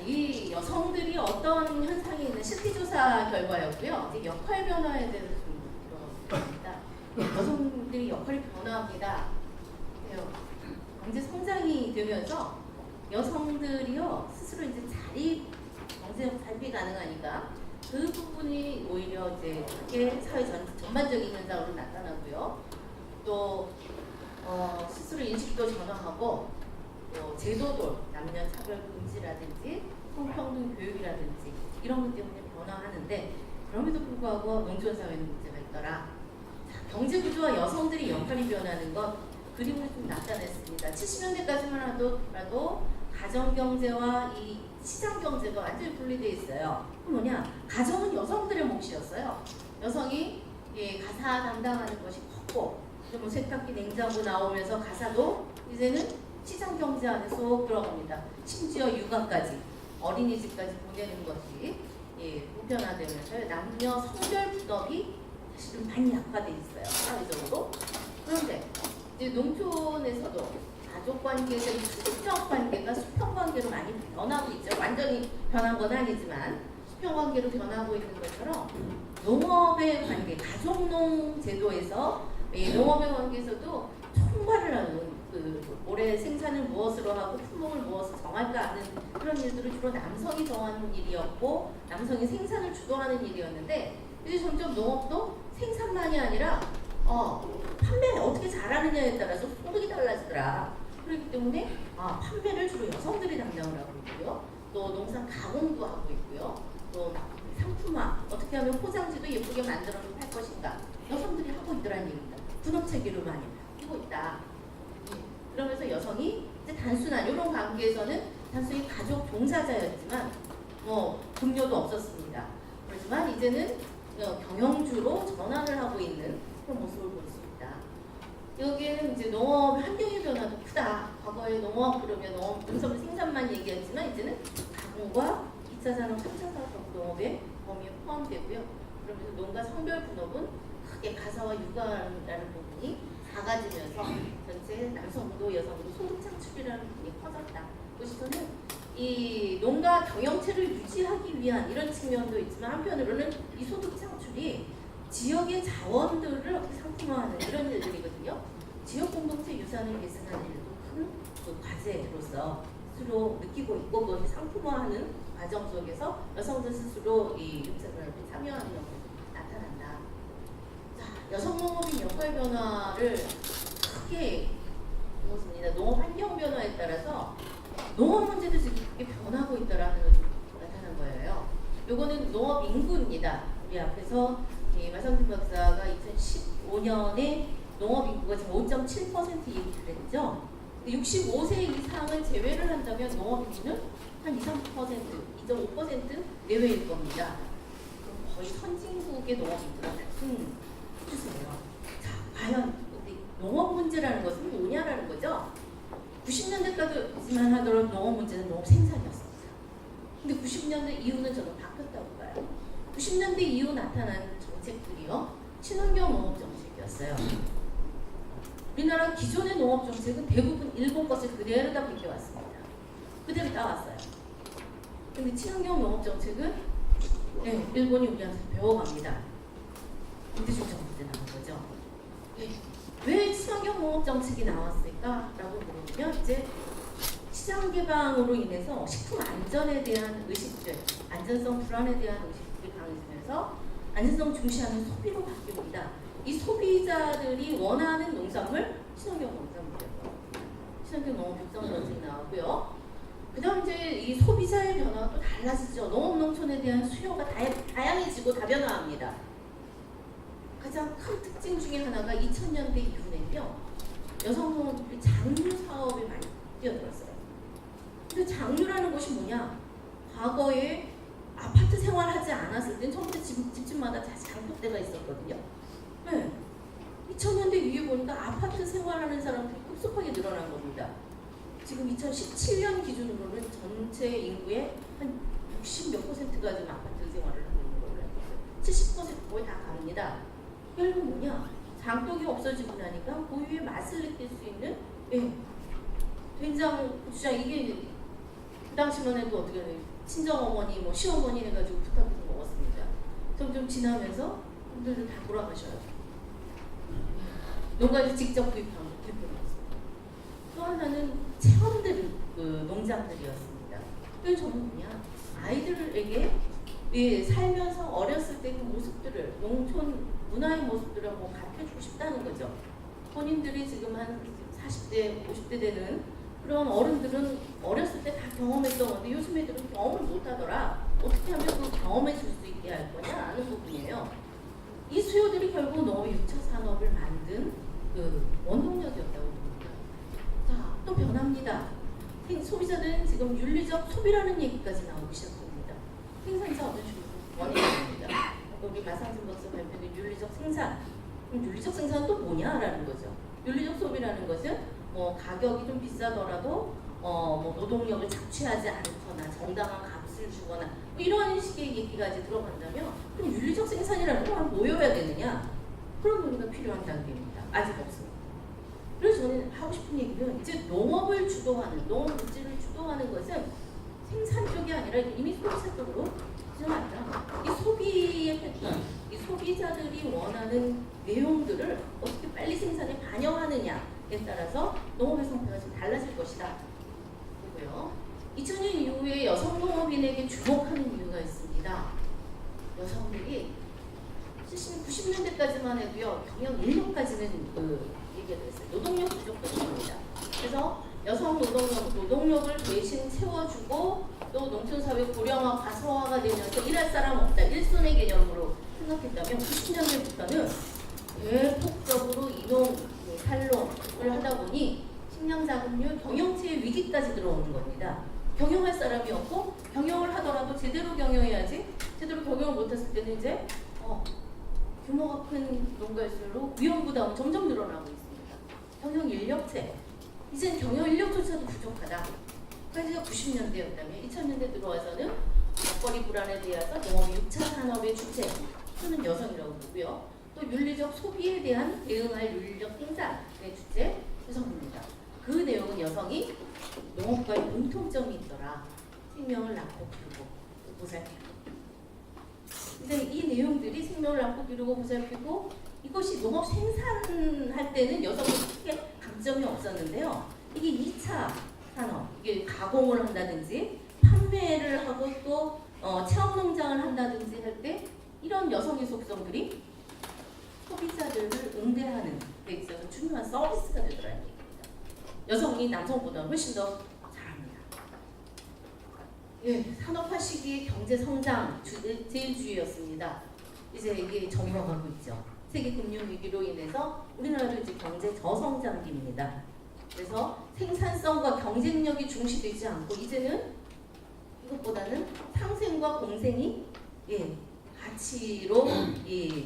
이 여성들이 어떤 현상이 있는 실태조사 결과였고요. 이제 역할 변화에 대해서 좀 들어봅니다. 여성들이 역할이 변화합니다. 경제 성장이 되면서 여성들이요 스스로 이제 경제적 자립이 가능하니까 그 부분이 오히려 이제 크게 사회 전반적인 현상으로 나타나고요. 또 스스로 인식도 전환하고 또 제도도 남녀 차별 금지라든지 성평등 교육이라든지 이런 것 때문에 변화하는데 그럼에도 불구하고 농촌 사회는 문제가 있더라. 자, 경제 구조와 여성들의 역할이 변하는 것 그림을 좀 나타냈습니다. 70년대까지만 하더라도 가정 경제와 이 시장 경제가 완전히 분리되어 있어요. 그 뭐냐? 가정은 여성들의 몫이었어요. 여성이 가사 담당하는 것이 컸고, 뭐 세탁기, 냉장고 나오면서 가사도 이제는 시장 경제 안에 쏙 들어갑니다. 심지어 육아까지, 어린이집까지 보내는 것이 보편화되면서 남녀 성별 분업이 사실은 많이 약화돼 있어요. 사회적으로. 그런데 이제 농촌에서도 가족 관계에서 이 수평 관계가 수평 관계로 많이 변하고 있죠. 완전히 변한 건 아니지만 수평 관계로 변하고 있는 것처럼 농업의 관계, 가족농 제도에서 농업의 관계에서도 총괄을 하는 올해 생산을 무엇으로 하고 품목을 무엇으로 정할까 하는 그런 일들을 주로 남성이 정하는 일이었고 남성이 생산을 주도하는 일이었는데 이제 점점 농업도 생산만이 아니라 판매 어떻게 잘하느냐에 따라서 소득이 달라지더라. 그렇기 때문에 판매를 주로 여성들이 담당을 하고 있고요. 또 농산 가공도 하고 있고요. 또 상품화 어떻게 하면 포장지도 예쁘게 만들어서 팔 것인가 여성들이 하고 있더라는 얘기입니다. 분업 체계로 많이 바뀌고 있다. 그러면서 여성이 이제 단순한 이런 관계에서는 단순히 가족 종사자였지만 급료도 없었습니다. 그렇지만 이제는 경영주로 전환을 하고 있는 그런 모습을 볼 수 있다. 여기에는 이제 농업 환경의 변화도 크다. 과거에 농업 그러면 농산물 생산만 얘기했지만 이제는 가공과 2차 산업, 3차 산업 농업의 범위에 포함되고요. 그러면서 농가 성별 분업은 크게 가사와 육아라는 부분이 작아지면서 전체 남성도 여성도 소득 창출이라는 부분이 커졌다. 그것에서는 이 농가 경영체를 유지하기 위한 이런 측면도 있지만 한편으로는 이 소득 창출이 지역의 자원들을 어떻게 상품화하는 이런 일들이거든요. 지역 공동체 유산을 계승하는 일도 큰 그 과제로서 스스로 느끼고 있고 그것을 상품화하는 과정 속에서 여성들 스스로 이 육체산업에 참여하는 역할이 나타난다. 자, 여성 농업인 역할 변화를 크게 보았습니다. 농업 환경 변화에 따라서 농업 문제도 지금 크게 변하고 있다라는 것이 나타난 거예요. 요거는 농업 인구입니다. 우리 앞에서 마성진 박사가 2015년에 농업 인구가 지금 5.7% 얘기를 했죠. 65세 이상을 제외를 한다면 농업 인구는 한 2-3%, 2.5% 내외일 겁니다. 그럼 거의 선진국의 농업 인구랑 같은 추세예요. 자, 과연 농업 문제라는 것은 뭐냐라는 거죠. 90년대까지만 하더라도 농업 문제는 농업 생산이었습니다. 근데 90년대 이후는 저는 바뀌었다고 봐요. 90년대 이후 나타난 정책들이요. 친환경 농업 정책이었어요. 우리나라 기존의 농업 정책은 대부분 일본 것을 그대로 다 비켜왔습니다. 그대로 따왔어요. 근데 친환경 농업 정책은 일본이 우리한테 배워갑니다. 문제중 정책이 나온 거죠. 왜 친환경 농업 정책이 나왔을까? 라고 물으면 이제 시장 개방으로 인해서 식품 안전에 대한 의식들, 안전성 불안에 대한 의식들이 강해지면서 안전성 중시하는 소비로 바뀝니다. 이 소비자들이 원하는 농산물, 친환경 농산물이에요. 친환경 농업 육성 정책이 나오고요. 그 다음 이제 이 소비자의 변화가 또 달라지죠. 농업 농촌에 대한 수요가 다양해지고 다변화합니다. 가장 큰 특징 중에 하나가 2000년대 이후에는요. 여성 농업들이 장류 사업에 많이 뛰어들었어요. 근데 장류라는 것이 뭐냐? 과거에 아파트 생활하지 않았을 땐 처음부터 집집마다 다 장독대가 있었거든요. 네. 2000년대 이후에 보니까 아파트 생활하는 사람들이 급속하게 늘어난 겁니다. 지금 2017년 기준으로는 전체 인구의 한 60몇 %가 지금 아파트 생활을 하고 있는 걸로 알고 있어요. 70% 거의 다 갑니다. 결국 뭐냐? 장독이 없어지고 나니까 고유의 맛을 느낄 수 있는 된장, 고추장 이게 그 당시만 해도 어떻게 친정어머니, 뭐 시어머니 해가지고 부탁해서 먹었습니다. 점점 지나면서 분들도 다 돌아가셔요. 농가에서 직접 구입한 대표였습니다. 또 하나는 체험들 농장들이었습니다. 그 저는 뭐냐, 아이들에게 살면서 어렸을 때 그 모습들을, 농촌 문화의 모습들을 한번 가르쳐주고 싶다는 거죠. 본인들이 지금 한 40대, 50대 되는 그런 어른들은 어렸을 때 다 경험했던 건데 요즘 애들은 경험을 못하더라. 어떻게 하면 그 경험해 줄 수 있게 할 거냐 하는 부분이에요. 이 수요들이 결국 농업 6차 산업을 만든 그 원동력이었다고 봅니다. 자, 또 변합니다. 소비자들은 지금 윤리적 소비라는 얘기까지 나오기 시작합니다. 생산자 어떤 식으로 원인입니다. 우리 마상진 박사 발표된 윤리적 생산. 그럼 윤리적 생산은 또 뭐냐라는 거죠. 윤리적 소비라는 것은 뭐 가격이 좀 비싸더라도 뭐 노동력을 착취하지 않거나 정당한 값을 주거나 뭐 이런 식의 얘기가 이제 들어간다면 그럼 윤리적 생산이라는 건 뭐여야 되느냐? 그런 논의가 필요한 단계입니다. 아직 없습니다. 그래서 저는 하고 싶은 얘기는 이제 농업을 주도하는, 농업 물질을 주도하는 것은 생산 쪽이 아니라 이미 소비자 쪽으로 좀 아니라 이 소비의 패턴, 이 소비자들이 원하는 내용들을 어떻게 빨리 생산에 반영하느냐에 따라서 농업의 성패가 좀 달라질 것이다. 보고요. 2000년 이후에 여성 농업인에게 주목하는 이유가 있습니다. 여성들이 70, 90년대까지만 해도요, 경영 인력까지는 얘기가 됐어요. 노동력 부족 때문입니다. 그래서 여성 노동력을 대신 채워주고 또 농촌사회 고령화, 가서화가 되면서 일할 사람 없다. 일손의 개념으로 생각했다면 90년대부터는 대폭적으로 이농, 살롱을 하다 보니 식량자급률, 경영체의 위기까지 들어오는 겁니다. 경영할 사람이 없고 경영을 하더라도 제대로 경영해야지 제대로 경영을 못했을 때는 이제 규모가 큰 농가일수록 위험부담은 점점 늘어나고 있습니다. 경영 인력체, 이젠 경영 인력조차도 부족하다. 그래서 90년대였다면 2000년대 들어와서는 먹거리 불안에 대해서 농업 6차 산업의 주체, 저는 여성이라고 보고요. 또 윤리적 소비에 대한 대응할 윤리적 생산의 주체, 여성입니다. 그 내용은 여성이 농업과의 공통점이 있더라. 생명을 낳고 기르고 보살피고. 근데 이 내용들이 생명을 낳고 기르고 보살피고 이것이 농업 생산할 때는 여성이 크게 강점이 없었는데요. 이게 2차 산업, 이게 가공을 한다든지 판매를 하고 또 체험 농장을 한다든지 할 때 이런 여성의 속성들이 소비자들을 응대하는 데 있어서 중요한 서비스가 되더라는 얘기입니다. 여성이 남성보다 훨씬 더 잘합니다. 예, 산업화 시기의 경제 성장 제일주의였습니다. 이제 이게 정리화가고 있죠. 세계 금융 위기로 인해서 우리나라도 이제 경제 저성장기입니다. 그래서 생산성과 경쟁력이 중시되지 않고 이제는 이것보다는 상생과 공생이 가치로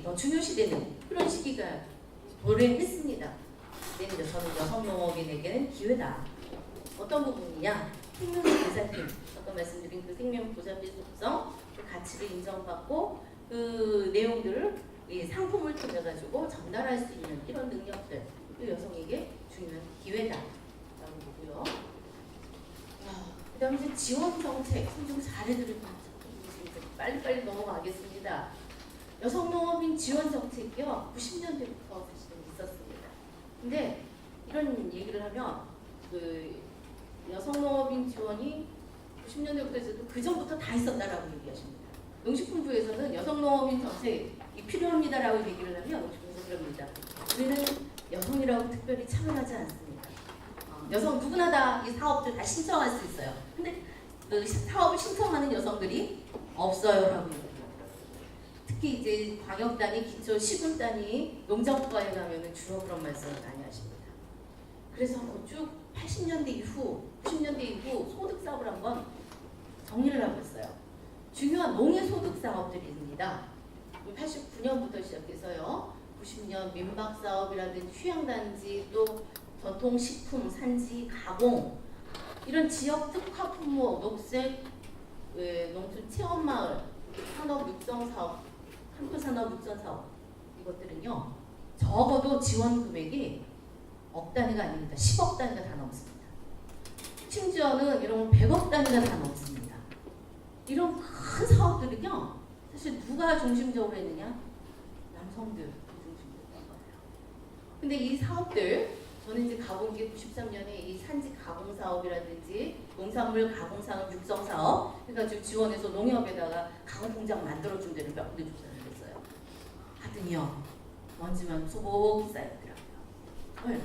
더 중요시되는 그런 시기가 도래했습니다. 저는 여성 농업인에게는 기회다. 어떤 부분이냐? 생명의 보살핌, 아까 말씀드린 그 생명 보살핌 속성, 그 가치를 인정받고 그 내용들을 상품을 통해 가지고 전달할 수 있는 이런 능력들, 그 여성에게 중요한 기회다라고 보고요. 그다음에 이제 지원 정책, 좀 잘해드릴게요. 빨리빨리 넘어가겠습니다. 여성 농업인 지원 정책이요, 90년대부터 사실은 있었습니다. 근데 이런 얘기를 하면 그 여성 농업인 지원이 90년대부터 있어도 그 전부터 다 있었다라고 얘기하십니다. 농식품부에서는 여성 농업인 정책이 필요합니다라고 얘기를 하면 농식품부에서 그럽니다. 우리는 여성이라고 특별히 참여하지 않습니다. 여성 누구나 다 이 사업들 다 신청할 수 있어요. 근데 그 사업을 신청하는 여성들이 없어요라고 얘기합니다. 특히 이제 광역단위, 기초 시군단위 농정과에 가면은 주로 그런 말씀을 많이 하십니다. 그래서 쭉 80년대 이후, 90년대 이후 소득 사업을 한번 정리를 하고 있어요. 중요한 농해 소득 사업들입니다. 89년부터 시작해서요. 90년 민박 사업이라든지 휴양단지, 또 전통식품 산지 가공, 이런 지역 특화 품목, 녹색 농촌 체험마을, 산업 육성 사업, 한풀산업 육성 사업, 이것들은요 적어도 지원 금액이 억 단위가 아닙니다. 10억 단위가 다 넘습니다. 심지어는 이런 100억 단위가 다 넘습니다. 이런 큰 사업들은요, 사실 누가 중심적으로 했느냐? 남성들 중심적으로 한 거예요. 근데 이 사업들, 저는 이제 가본 게 93년에 이 산지 가공 사업이라든지 농산물 가공 사업 육성 사업 해가지고 지원해서 농협에다가 가공 공장 만들어준 데를 몇 군데 조사를 했어요. 하더니요, 먼지만 소복이 쌓였더라고요.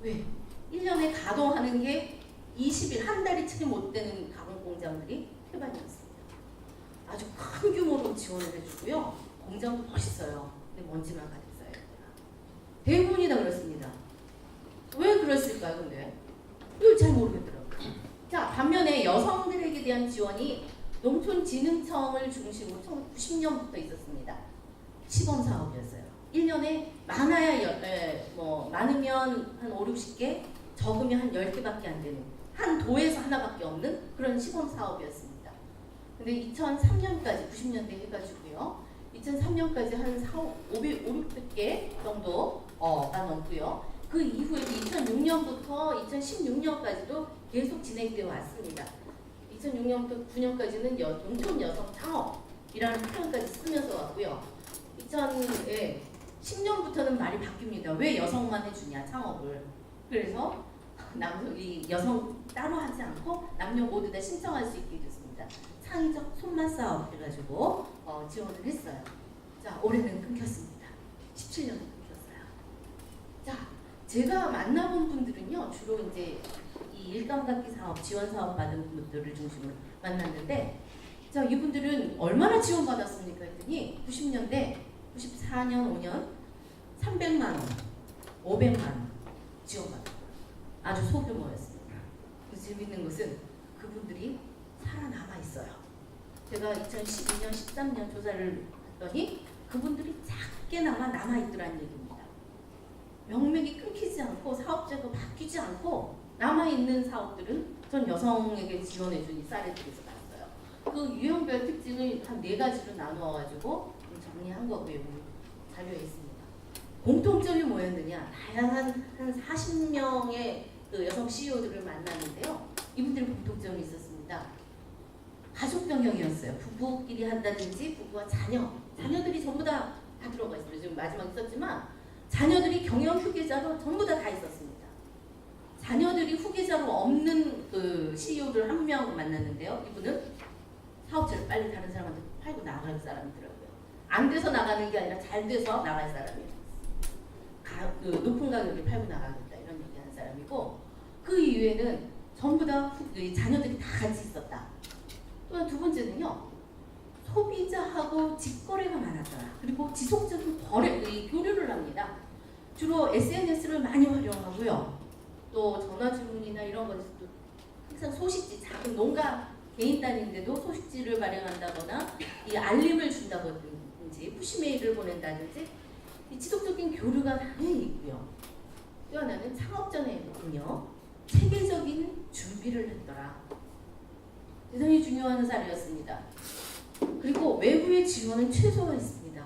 왜? 1년에 가동하는 게 20일, 한 달이 채 못 되는 가공 공장들이 태반이었습니다. 아주 큰 규모로 지원을 해주고요. 공장도 멋있어요. 근데 먼지만 가득 쌓여요. 대부분이 다 그렇습니다. 왜 그랬을까요, 근데? 이걸 잘 모르겠더라고요. 자, 반면에 여성들에게 대한 지원이 농촌진흥청을 중심으로 1990년부터 있었습니다. 시범 사업이었어요. 1년에 많으면 한 5, 60개, 적으면 한 10개밖에 안 되는, 한 도에서 하나밖에 없는 그런 시범 사업이었습니다. 근데 2003년까지, 90년대 해가지고요. 2003년까지 한 500개 정도가 넘고요. 그 이후에 2006년부터 2016년까지도 계속 진행되어 왔습니다. 2006년부터 9년까지는 농촌 여성 창업이라는 표현까지 쓰면서 왔고요. 2010년부터는 말이 바뀝니다. 왜 여성만 해주냐, 창업을. 그래서 이 여성 따로 하지 않고 남녀 모두 다 신청할 수 있게 됐습니다. 창의적 손맛 사업 해가지고 지원을 했어요. 자, 올해는 끊겼습니다. 17년에 끊겼어요. 자, 제가 만나본 분들은요, 주로 이제 이 일감각기 사업, 지원 사업 받은 분들을 중심으로 만났는데, 자, 이분들은 얼마나 지원받았습니까 했더니 90년대, 94년, 5년 300만 원, 500만 원 지원받았어요. 아주 소규모였습니다. 재밌는 것은 그분들이 살아남아 있어요. 제가 2012년, 13년 조사를 했더니 그분들이 작게나마 남아있더라는 얘기입니다. 명맥이 끊기지 않고 사업자가 바뀌지 않고 남아있는 사업들은 전 여성에게 지원해준 이 사례들에서 봤어요. 그 유형별 특징을 한 4가지로 나누어가지고 정리한 거고요. 자료에 있습니다. 공통점이 뭐였느냐? 다양한 한 40명의 그 여성 CEO들을 만났는데요. 이분들은 공통점이 있었습니다. 가족 경영이었어요. 부부끼리 한다든지 부부와 자녀들이 전부 다 들어가 있어요. 지금 마지막에 썼지만 자녀들이 경영 후계자로 전부 다 있었습니다. 자녀들이 후계자로 없는 그 CEO를 한 명 만났는데요. 이분은 사업체를 빨리 다른 사람한테 팔고 나갈 사람이더라고요. 안 돼서 나가는 게 아니라 잘 돼서 나갈 사람이에요. 그 높은 가격에 팔고 나가겠다 이런 얘기하는 사람이고, 그 이후에는 전부 다 자녀들이 다 같이 있었다. 또한 두 번째는요, 소비자하고 직거래가 많았더라. 그리고 지속적인 교류를 합니다. 주로 SNS를 많이 활용하고요. 또 전화 주문이나 이런 것에서도 항상 소식지, 작은 농가 개인 단위인데도 소식지를 발행한다거나 이 알림을 준다든지 푸시메일을 보낸다든지 이 지속적인 교류가 당연히 있고요. 또 하나는 창업 전에는요, 체계적인 준비를 했더라. 대단히 중요한 사례였습니다. 그리고 외부의 지원은 최소화했습니다.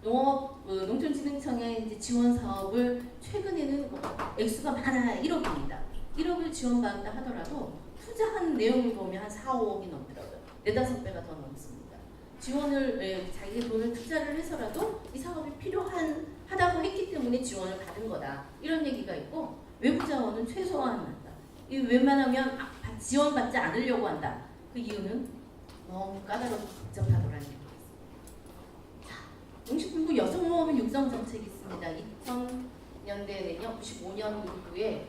농촌진흥청의 이제 지원 사업을 최근에는 액수가 많아야 1억입니다. 1억을 지원받았다 하더라도 투자한 내용을 보면 한 4, 5억이 넘더라고요. 4, 5배가 더 넘습니다. 지원을 자기 돈을 투자를 해서라도 이 사업이 필요하다고 했기 때문에 지원을 받은 거다. 이런 얘기가 있고, 외부 자원은 최소화한다. 이 웬만하면 지원받지 않으려고 한다. 그 이유는 너무 까다롭고 복잡하더라는 얘기가 있습니다. 자, 농식품부 여성농업인 육성 정책이 있습니다. 2000년대에는요, 95년 이후에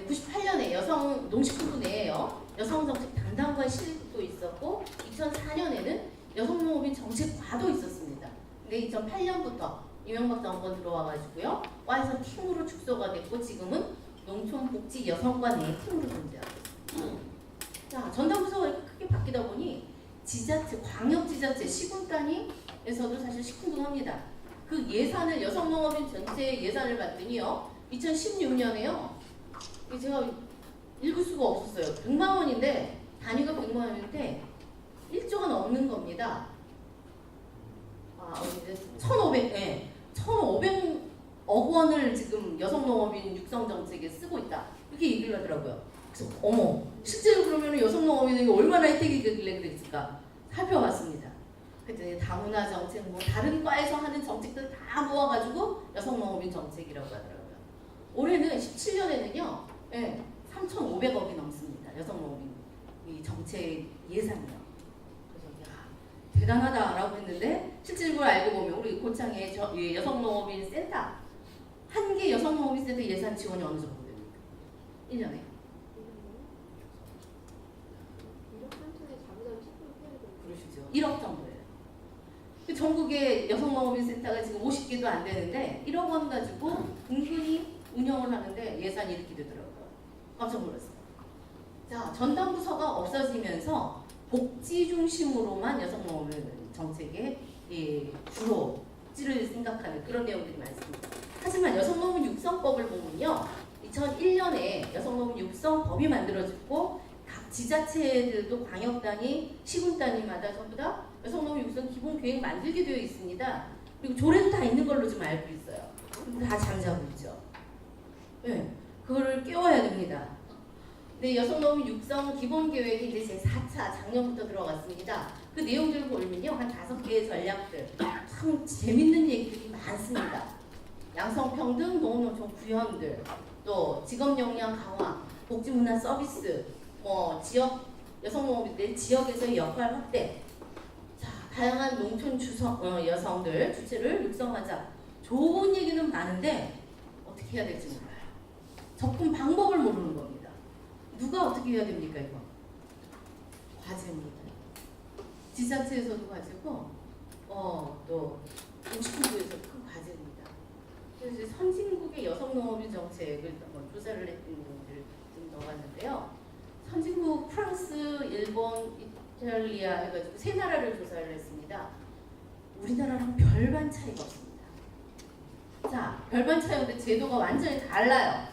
98년에 여성 농식품부 내에요, 여성 정책 담당관 실도 있었고, 2004년에는 여성농업인 정책과도 있었습니다. 근데 2008년부터 이명박 정권 들어와가지고요, 과에서 팀으로 축소가 됐고, 지금은 농촌복지 여성과 내의 팀으로 존재하고 있습니다. 자, 전담부서가 이렇게 크게 바뀌다 보니 지자체, 광역지자체, 시군 단위에서도 사실 시큰둥합니다. 그 예산을, 여성농업인 전체 예산을 봤더니요, 2016년에요, 제가 읽을 수가 없었어요. 100만 원인데, 단위가 100만 원인데 1조가 넘는 겁니다. 1,500억 원을 지금 여성농업인 육성정책에 쓰고 있다. 이렇게 얘기를 하더라고요. 그래서 어머, 실제로 그러면 여성 농업인에게 얼마나 혜택이 되길래 그랬을까 살펴봤습니다. 그랬더니 다문화 정책, 뭐 다른 과에서 하는 정책들 다 모아가지고 여성 농업인 정책이라고 하더라고요. 올해는 17년에는요, 예, 3,500억이 넘습니다. 여성 농업인 이 정책 예산이요. 그래서 야, 대단하다라고 했는데 실질적으로 알고 보면 우리 고창의 여성 농업인 센터 한 개 여성 농업인 센터 예산 지원이 어느 정도 됩니까? 1년에? 그러시죠. 1억 정도예요. 전국에 여성농업인 센터가 지금 50개도 안 되는데 1억 원 가지고 은근히 운영을 하는데 예산이 이렇게 되더라고요. 깜짝 놀랐어요. 자, 전담부서가 없어지면서 복지 중심으로만 여성농업인 정책에 주로 복지를 생각하는 그런 내용들이 많습니다. 하지만 여성농업인 육성법을 보면요. 2001년에 여성농업인 육성법이 만들어졌고 각 지자체들도 광역단위, 시군단위마다 전부 다 여성농업 육성 기본 계획 만들게 되어 있습니다. 그리고 조례도 다 있는 걸로 좀 알고 있어요. 근데 다 잠자고 있죠. 네, 그거를 깨워야 됩니다. 네, 여성농업 육성 기본 계획이 이제 제 4차 작년부터 들어갔습니다. 그 내용들을 보면요, 한 5개의 전략들 참 재밌는 얘기들이 많습니다. 양성평등, 농업농촌 구현들, 또 직업 역량 강화, 복지문화 서비스, 뭐 지역 여성농업인들 지역에서의 역할 확대, 자 다양한 농촌 여성들 주체를 육성하자. 좋은 얘기는 많은데 어떻게 해야 될지 몰라요. 접근 방법을 모르는 겁니다. 누가 어떻게 해야 됩니까 이거? 과제입니다. 지자체에서도 과제고, 또 농식품부에서도 큰 과제입니다. 그래서 이제 선진국의 여성농업인 정책을 한번 조사를 했던 분들 좀 넣어봤는데요. 선진국 프랑스, 일본, 이탈리아 해가지고 3나라를 조사를 했습니다. 우리나라랑 별반 차이가 없습니다. 자, 별반 차이인데 제도가 완전히 달라요.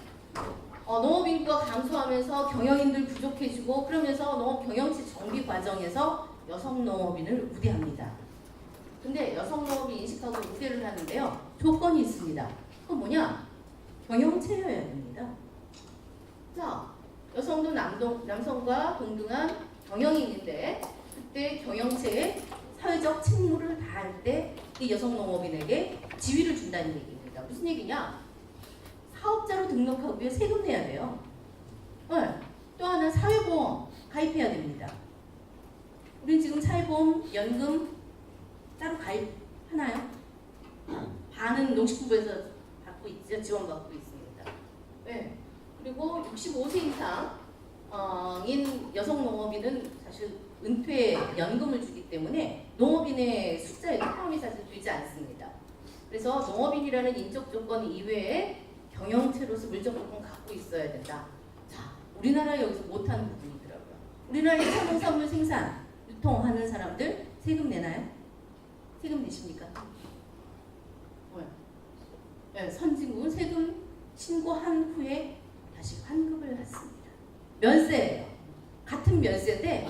농업인구가 감소하면서 경영인들 부족해지고 그러면서 농업 경영체 정비 과정에서 여성 농업인을 우대합니다. 근데 여성 농업인 인식하고 우대를 하는데요. 조건이 있습니다. 그건 뭐냐? 경영체여야 됩니다. 자, 여성도 남성과 동등한 경영인인데 그때 경영체에 사회적 책무를 다할 때 이 여성 농업인에게 지위를 준다는 얘기입니다. 무슨 얘기냐? 사업자로 등록하고요. 세금 내야 돼요. 네. 또 하나 사회보험 가입해야 됩니다. 우린 지금 사회보험, 연금 따로 가입하나요? 반은 농식품부에서 받고 있죠. 지원받고 있습니다. 네. 그리고 65세 이상인 여성 농업인은 사실 은퇴 연금을 주기 때문에 농업인의 숫자에 포함이 사실 되지 않습니다. 그래서 농업인이라는 인적 조건 이외에 경영체로서 물적 조건 갖고 있어야 된다. 자, 우리나라 여기서 못하는 부분이더라고요. 우리나라의農産물 생산, 유통하는 사람들 세금 내나요? 세금 내십니까? 네, 선진국은 세금 신고한 후에 다시 환급을 받습니다. 면세예요. 같은 면세인데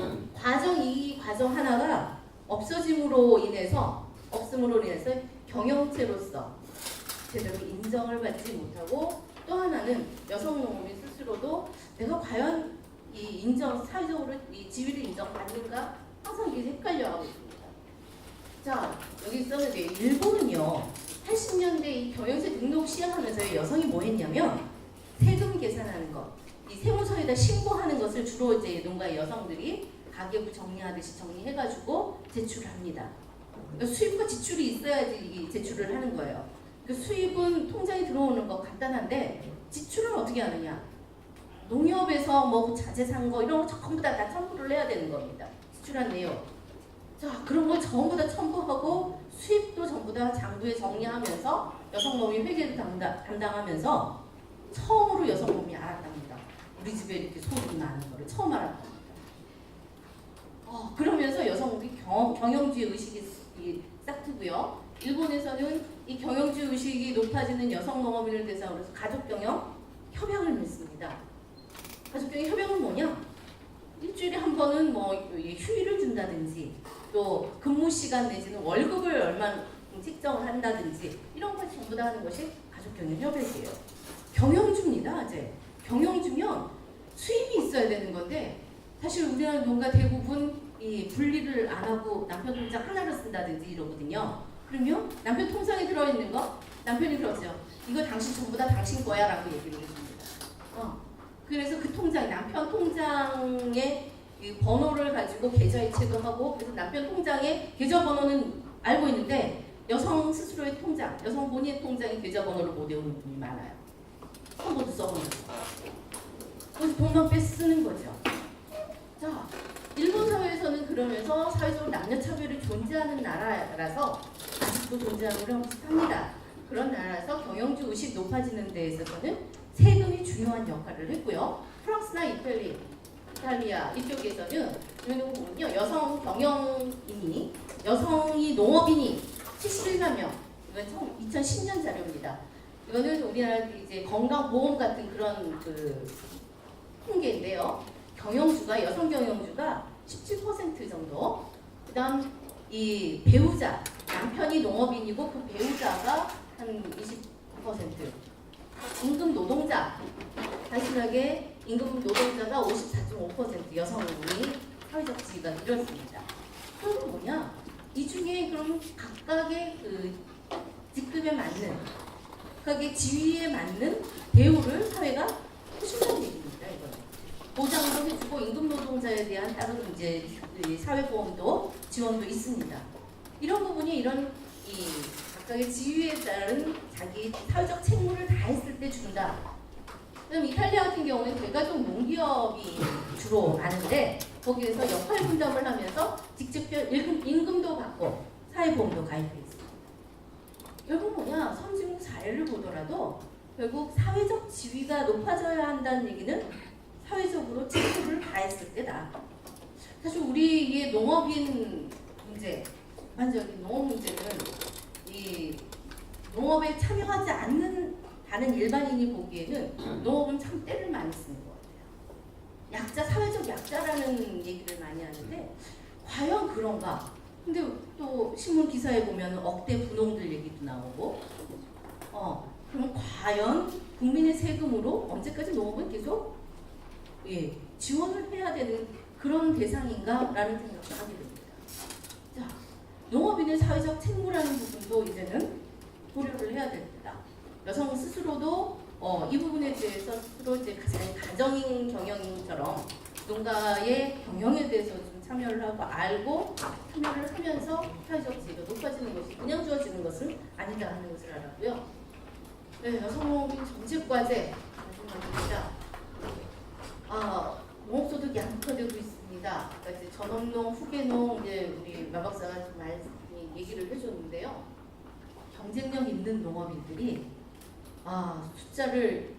이 과정 하나가 없음으로 인해서 경영체로서 제대로 인정을 받지 못하고, 또 하나는 여성 농업인 스스로도 내가 과연 이 사회적으로 이 지위를 인정받는가 항상 이게 헷갈려하고 있습니다. 자, 여기 있었는데 일본은요 80년대 이 경영체 등록 시행하면서 여성이 뭐 했냐면 세금 계산하는 것, 이 세무서에다 신고하는 것을 주로 이제 농가 여성들이 가계부 정리하듯이 정리해가지고 제출을 합니다. 그러니까 수입과 지출이 있어야지 제출을 하는 거예요. 그 수입은 통장에 들어오는 거 간단한데 지출은 어떻게 하느냐? 농협에서 뭐 자재 산 거 이런 거 전부 다 첨부를 해야 되는 겁니다. 지출한 내용. 자, 그런 걸 전부 다 첨부하고 수입도 전부 다 장부에 정리하면서 여성농업인 회계를 담당하면서 처음으로 여성농업인이 알았답니다. 우리 집에 이렇게 소득이 나는 거를 처음 알았답니다. 그러면서 여성농업이 경영주의 의식이 싹트고요. 일본에서는 이 경영주의 의식이 높아지는 여성농업인을 대상으로 해서 가족경영 협약을 맺습니다. 가족경영 협약은 뭐냐? 일주일에 한 번은 뭐 휴일을 준다든지, 또 근무 시간 내지는 월급을 얼마 책정을 한다든지 이런 걸 전부 다 하는 것이 가족경영 협약이에요. 경영주입니다. 이제 경영주면 수입이 있어야 되는 건데 사실 우리나라 농가 대부분 이 분리를 안 하고 남편 통장 하나를 쓴다든지 이러거든요. 그러면 남편 통장에 들어있는 거 남편이 그러죠. 이거 당신 전부 다 당신 거야 라고 얘기를 해줍니다. 그래서 그 통장, 남편 통장의 이 번호를 가지고 계좌 이체도 하고 그래서 남편 통장의 계좌 번호는 알고 있는데 여성 스스로의 통장, 여성 본인의 통장의 계좌 번호를 못 외우는 분이 많아요. 한 번도 써보면서. 그래서 돈만 빼 쓰는 거죠. 자, 일본 사회에서는 그러면서 사회적으로 남녀 차별이 존재하는 나라라서 아직도 존재하는 거랑 비슷합니다. 그런 나라에서 경영주 의식 높아지는 데 있어서는 세금이 중요한 역할을 했고요. 프랑스나 이탈리아 이쪽에서는 이런 거 보면요. 여성 경영인이, 여성이 농업인이 71만 명. 이건 2010년 자료입니다. 이거는 우리나라 이제 건강보험 같은 그런 그 통계인데요. 경영주가, 여성 경영주가 17% 정도. 그다음 이 배우자, 남편이 농업인이고 그 배우자가 한 20%. 임금 노동자, 단순하게 임금 노동자가 54.5% 여성이 사회적 지위가 이렇습니다. 그럼 뭐냐? 이 중에 그럼 각각의 그 직급에 맞는, 각각의 지위에 맞는 대우를 사회가 해준다는 얘기입니다. 이거는 보장도 해주고 임금 노동자에 대한 다른 이제 사회보험도 지원도 있습니다. 이런 부분이 이런 이 각각의 지위에 따른 자기 사회적 책무를 다했을 때 준다. 그럼 이탈리아 같은 경우에 대가족 농기업이 주로 많은데 거기에서 역할 분담을 하면서 직접 임금도 받고 사회보험도 가입해 있습니다. 결국 뭐냐? 선진국 사례를 보더라도 결국 사회적 지위가 높아져야 한다는 얘기는 사회적으로 책무를 다했을 때다. 사실 우리의 농업인 문제, 일반적인 농업 문제는 이 농업에 참여하지 않는 다른 일반인이 보기에는 농업은 참 때를 많이 쓰는 것 같아요. 약자, 사회적 약자라는 얘기를 많이 하는데 과연 그런가? 근데 또 신문 기사에 보면 억대 분홍들 얘기도 나오고 그럼 과연 국민의 세금으로 언제까지 농업은 계속 지원을 해야 되는 그런 대상인가? 라는 생각을 하게 됩니다. 자, 농업인의 사회적 책무라는 부분도 이제는 고려를 해야 됩니다. 여성 스스로도 이 부분에 대해서 스스로 이제 가정인 경영인처럼 농가의 경영에 대해서 좀 참여를 하고 알고 참여를 하면서 사회적 지위가 높아지는 것이 그냥 주어지는 것은 아니다 하는 것을 알았고요. 네, 여성농업인 정책과제 말씀드립니다. 농업소득 양극화되고 있습니다. 그러니까 이제 전업농, 후계농 이제 우리 마 박사가 좀 얘기를 해줬는데요. 경쟁력 있는 농업인들이 숫자를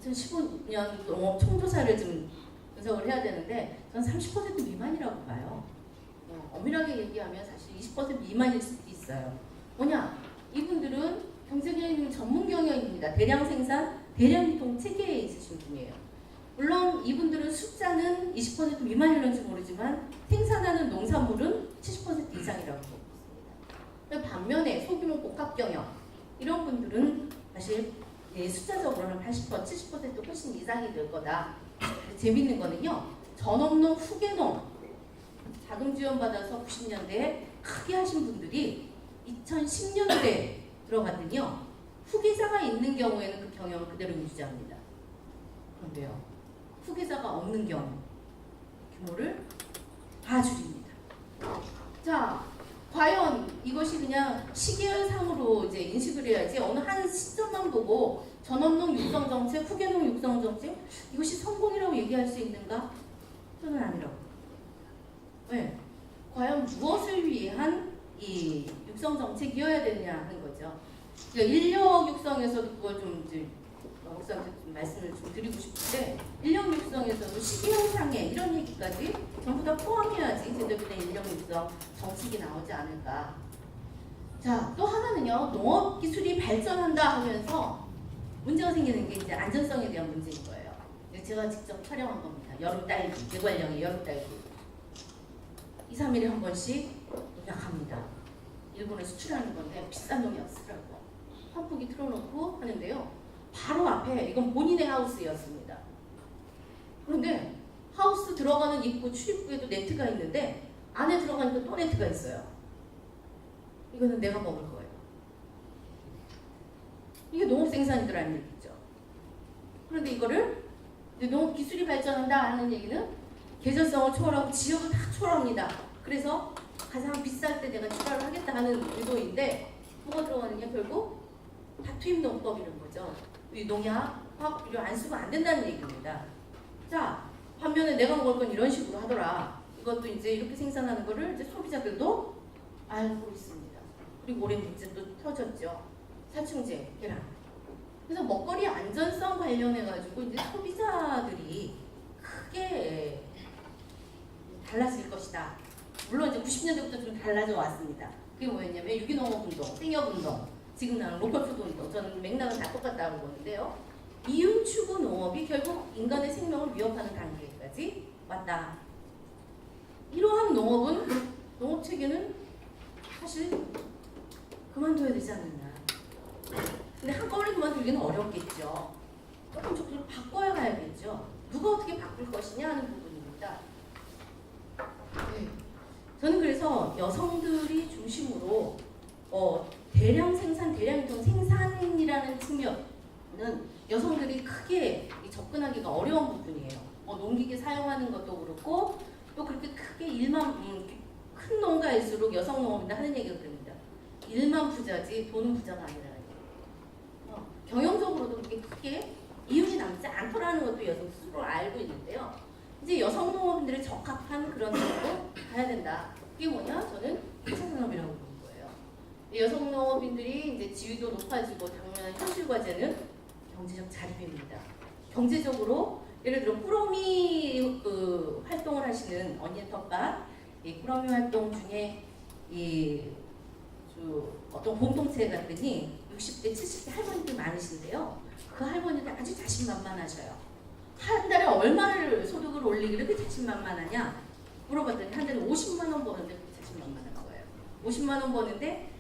2015년 농업 총조사를 좀 분석을 해야 되는데 저는 30% 미만이라고 봐요. 엄밀하게 얘기하면 사실 20% 미만일 수도 있어요. 뭐냐? 이분들은 경쟁력 있는 전문 경영입니다. 대량 생산, 대량 유통 체계에 있으신 분이에요. 물론 이분들은 숫자는 20% 미만일는지 모르지만 생산하는 농산물은 70% 이상이라고 보고 있습니다. 반면에 소규모 복합 경영 이런 분들은 사실 숫자적으로는 80%, 70% 훨씬 이상이 될 거다. 재밌는 거는요. 전업농, 후계농 자금 지원받아서 90년대에 크게 하신 분들이 2010년대에 들어갔더니요. 후계자가 있는 경우에는 그 경영을 그대로 유지합니다. 그런데요. 후계자가 없는 경우 규모를 다 줄입니다. 자, 과연 이것이 그냥 시계열상으로 이제 인식을 해야지 어느 한 시점만 보고 전업농 육성 정책, 후계농 육성 정책 이것이 성공이라고 얘기할 수 있는가? 저는 아니라고. 네. 과연 무엇을 위한 이 육성 정책이어야 되느냐 하는 거죠. 그러니까 인력 육성에서도 그걸 좀 이제 목사한테 좀 말씀을 좀 드리고 싶은데 인력 육성에서도 시기현상에 이런 얘기까지 전부 다 포함해야지 제대로 된 인력 육성 정책이 나오지 않을까. 자, 또 하나는요. 농업 기술이 발전한다 하면서 문제가 생기는 게 이제 안전성에 대한 문제인 거예요. 제가 직접 촬영한 겁니다. 여름 딸기, 대관령의 여름 딸기. 2, 3일에 한 번씩 약합니다. 일본에 수출하는 건데 비싼 놈이 없으라고 환풍기 틀어놓고 하는데요. 바로 앞에 이건 본인의 하우스였습니다. 그런데 하우스 들어가는 입구 출입구에도 네트가 있는데 안에 들어가니까 또 네트가 있어요. 이거는 내가 먹을 거예요. 이게 농업생산이들 아닌 얘기죠. 그런데 이거를 이제 농업 기술이 발전한다 하는 얘기는 계절성을 초월하고 지역을 다 초월합니다. 그래서 가장 비쌀 때 내가 출하를 하겠다 하는 의도인데 뭐가 들어가느냐 결국 다투임 농법이라는 거죠. 이 농약, 화학 비료 안 쓰면 안 된다는 얘기입니다. 자, 반면에 내가 먹을 건 이런 식으로 하더라. 이것도 이제 이렇게 생산하는 거를 이제 소비자들도 알고 있습니다. 그리고 올해 문제도 터졌죠. 사충제, 계란. 그래서 먹거리 안전성 관련해가지고 이제 소비자들이 크게 달라질 것이다. 물론 이제 90년대부터 좀 달라져 왔습니다. 그게 뭐였냐면 유기농업운동, 생협운동, 지금 나는 로컬푸드운동. 저는 맥락은 다 똑같다고 보는데요. 이윤 추구 농업이 결국 인간의 생명을 위협하는 단계까지 왔다. 이러한 농업 체계는 사실 그만둬야 되지 않느냐. 근데 한꺼번에 그만두기는 어렵겠죠. 조금 바꿔야 가야겠죠. 누가 어떻게 바꿀 것이냐 하는 부분입니다. 네. 저는 그래서 여성들이 중심으로 대량 생산, 대량 유통 생산이라는 측면은 여성들이 크게 접근하기가 어려운 부분이에요. 농기계 사용하는 것도 그렇고 또 그렇게 크게 큰 농가일수록 여성 농업이나 하는 얘기가 그럽니다. 일만 부자지 돈은 부자가 아니라는 얘기예요. 경영적으로도 그렇게 크게 이윤이 남지 않더라는 것도 여성 스스로 알고 있는데요. 이제 여성 농업인들이 적합한 그런 쪽으로 가야 된다. 이게 뭐냐? 저는 2차 산업이라고 보는 거예요. 여성 농업인들이 이제 지위도 높아지고 당면한 현실 과제는 경제적 자립입니다. 경제적으로 예를 들어 꾸러미 활동을 하시는 언니 텃밭, 이 꾸러미 활동 중에 어떤 공동체 갔더니 60대, 70대 할머니들 많으신데요. 그 할머니들 아주 자신만만하셔요. 한 달에 얼마를 소득을 올리기를 그렇게 자신만만하냐 물어봤더니 한 달에 50만 원 버는데 그렇게 자신만만한 거예요. 50만 원 버는데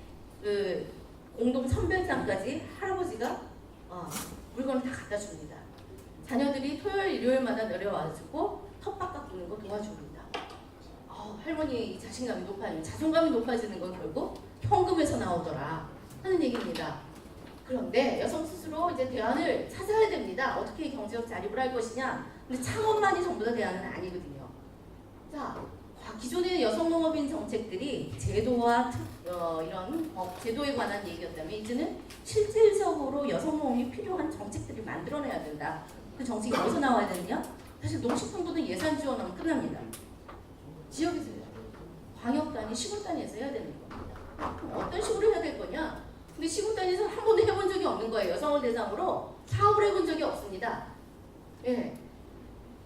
공동 선별상까지 할아버지가 물건을 다 갖다 줍니다. 자녀들이 토요일, 일요일마다 내려와가지고 텃밭 가꾸는 거 도와줍니다. 할머니의 자신감이 높아지는, 자존감이 높아지는 건 결국 현금에서 나오더라 하는 얘기입니다. 그런데 여성 스스로 이제 대안을 찾아야 됩니다. 어떻게 경제적 자립을 할 것이냐. 근데 창업만이 전부 다 대안은 아니거든요. 자, 기존의 여성 농업인 정책들이 제도와 이런 제도에 관한 얘기였다면 이제는 실질적으로 여성 농업이 필요한 정책들을 만들어내야 된다. 그 정책이 어디서 나와야 되느냐? 사실 농식품부는 예산 지원하면 끝납니다. 지역에서 해야 돼요. 광역 단위, 시골 단위에서 해야 되는 겁니다. 그럼 어떤 식으로 해야 될 거냐? 근데 시골 단위에서 한 번도 해본 적이 없는 거예요. 여성을 대상으로 사업을 해본 적이 없습니다. 예.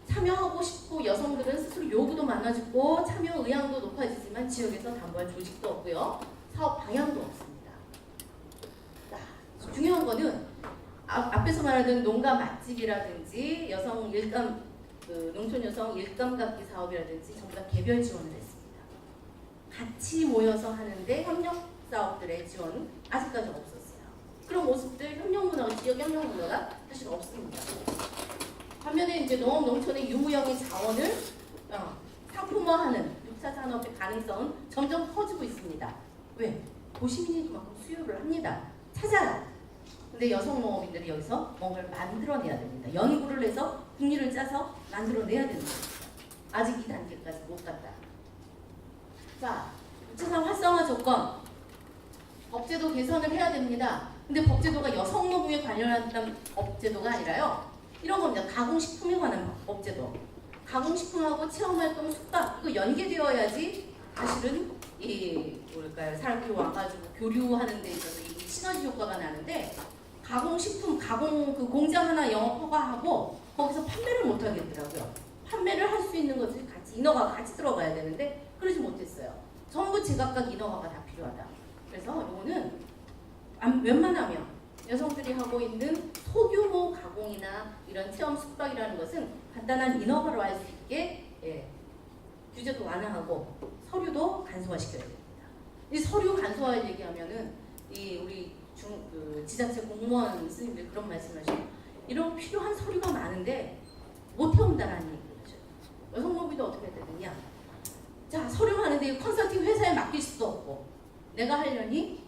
참여하고 싶고 여성들은 스스로 요구도 많아지고 참여 의향도 높아지지만 지역에서 담보할 조직도 없고요. 사업 방향도 없습니다. 중요한 거는 앞에서 말하던 농가 맛집이라든지 여성 일감 농촌 여성 일감 갖기 사업이라든지 전부 다 개별 지원을 했습니다. 같이 모여서 하는데 협력 사업들의 지원은 아직까지 없었어요. 그런 모습들 협력 문화가 지역 협력 문화가 사실 없습니다. 반면에 이제 농업 농촌의 유무형의 자원을 상품화하는 6차 산업의 가능성은 점점 커지고 있습니다. 왜? 도시민이 그만큼 수요를 합니다. 찾아라. 근데 여성 농업인들이 여기서 뭔가를 만들어내야 됩니다. 연구를 해서 국리를 짜서 만들어내야 되는 겁니다. 아직 이 단계까지 못 갔다. 자, 6차 산업 활성화 조건. 법제도 개선을 해야 됩니다. 근데 법제도가 여성 노동에 관련한 법제도가 아니라요. 이런 겁니다. 가공식품에 관한 법제도. 가공식품하고 체험활동, 숙박 이거 연계되어야지 사실은 사람들이 와가지고 교류하는 데 있어서 이 시너지 효과가 나는데 가공식품, 그 공장 하나 영업 허가하고 거기서 판매를 못 하겠더라고요. 판매를 할 수 있는 것들이 같이 인허가가 같이 들어가야 되는데 그러지 못했어요. 전부 제각각 인허가가 다 필요하다. 그래서 이거는 웬만하면 여성들이 하고 있는 소규모 가공이나 이런 체험 숙박이라는 것은 간단한 인허가로 할 수 있게 규제도 완화하고 서류도 간소화시켜야 됩니다. 이 서류 간소화 얘기하면은 우리 지자체 공무원 스님들 그런 말씀하시고 이런 필요한 서류가 많은데 못 해온다라는 얘기죠. 여성 로비도 어떻게 해야 되느냐? 자, 서류하는데 컨설팅 회사에 맡길 수도 없고 내가 하려니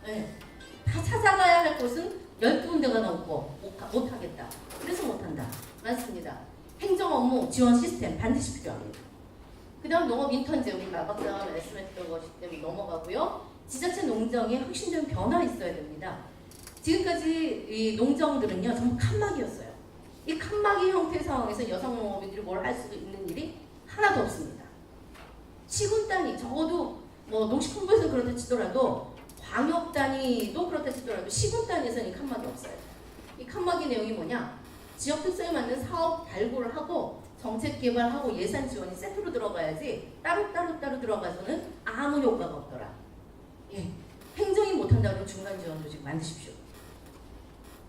네. 다 찾아가야 할 곳은 12군데가 넘고 못하겠다. 그래서 못한다. 맞습니다. 행정 업무 지원 시스템 반드시 필요합니다. 그 다음 농업 인턴제 우리 마 박사가 말씀했던 것이 때문에 넘어가고요. 지자체 농정에 혁신적인 변화 있어야 됩니다. 지금까지 이 농정들은요 전부 칸막이였어요. 이 칸막이 형태 상황에서 여성 농업인들이 뭘 할 수 있는 일이 하나도 없습니다. 시군 단위 적어도 뭐 농식품부에서는 그렇다 치더라도 광역 단위도 그렇다 치더라도 시군 단위에서는 이 칸막이 없어요. 이 칸막이 내용이 뭐냐? 지역 특성에 맞는 사업 발굴을 하고 정책 개발하고 예산 지원이 세트로 들어가야지 따로 들어가서는 아무 효과가 없더라. 예. 행정이 못한다 그러면 중간 지원 조직 만드십시오.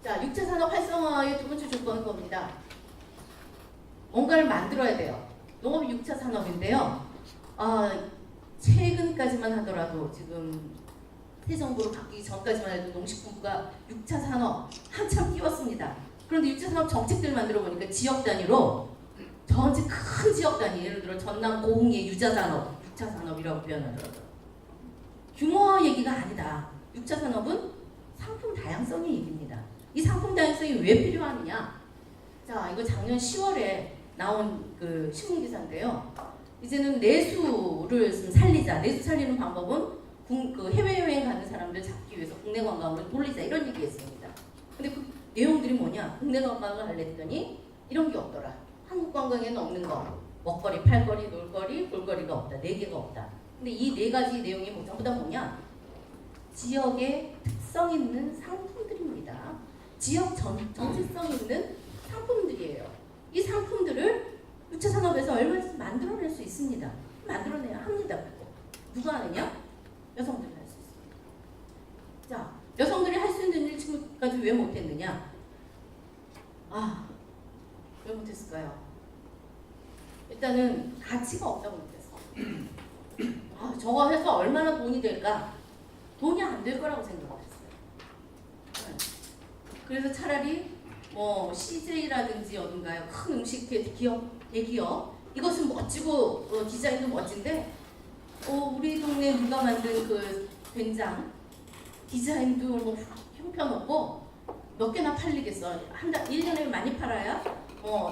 자, 6차 산업 활성화의 두 번째 조건은 겁니다. 뭔가를 만들어야 돼요. 농업이 6차 산업인데요. 최근까지만 하더라도 지금 새 정부로 바뀌기 전까지만 해도 농식품부가 6차 산업 한참 뛰었습니다. 그런데 6차 산업 정책들 만들어 보니까 지역 단위로 전체 큰 지역 단위, 예를 들어 전남 고흥의 유자 산업, 6차 산업이라고 표현하더라고요. 규모 얘기가 아니다. 6차 산업은 상품 다양성의 얘기입니다. 이 상품 다양성이 왜 필요하느냐? 자, 이거 작년 10월에 나온 그 신문 기사인데요. 이제는 내수를 좀 살리자. 내수 살리는 방법은 그 해외여행 가는 사람들 잡기 위해서 국내 관광으로 돌리자. 이런 얘기했습니다. 근데 그 내용들이 뭐냐? 국내 관광을 하려더니 이런 게 없더라. 한국 관광에는 없는 거. 먹거리, 팔거리, 놀거리, 볼거리가 없다. 4개가 없다. 근데 이 4가지 내용이 전부 다 뭐냐? 지역의 특성 있는 상품들입니다. 지역 정체성 있는 상품들이에요. 이 상품들을 6차 산업에서 얼마든지 만들어낼 수 있습니다. 만들어내야 합니다. 누가 하느냐? 여성들이 할 수 있습니다. 자, 여성들이 할 수 있는 일 지금까지 왜 못했느냐? 왜 못했을까요? 일단은 가치가 없다고 못했어. 저거 해서 얼마나 돈이 될까? 돈이 안 될 거라고 생각을 했어요. 네. 그래서 차라리 뭐 CJ라든지 어딘가요? 큰 음식 기업, 대기업 이것은 멋지고 디자인도 멋진데 우리 동네 누가 만든 그 된장 디자인도 뭐 형편없고 몇 개나 팔리겠어. 1년에 많이 팔아야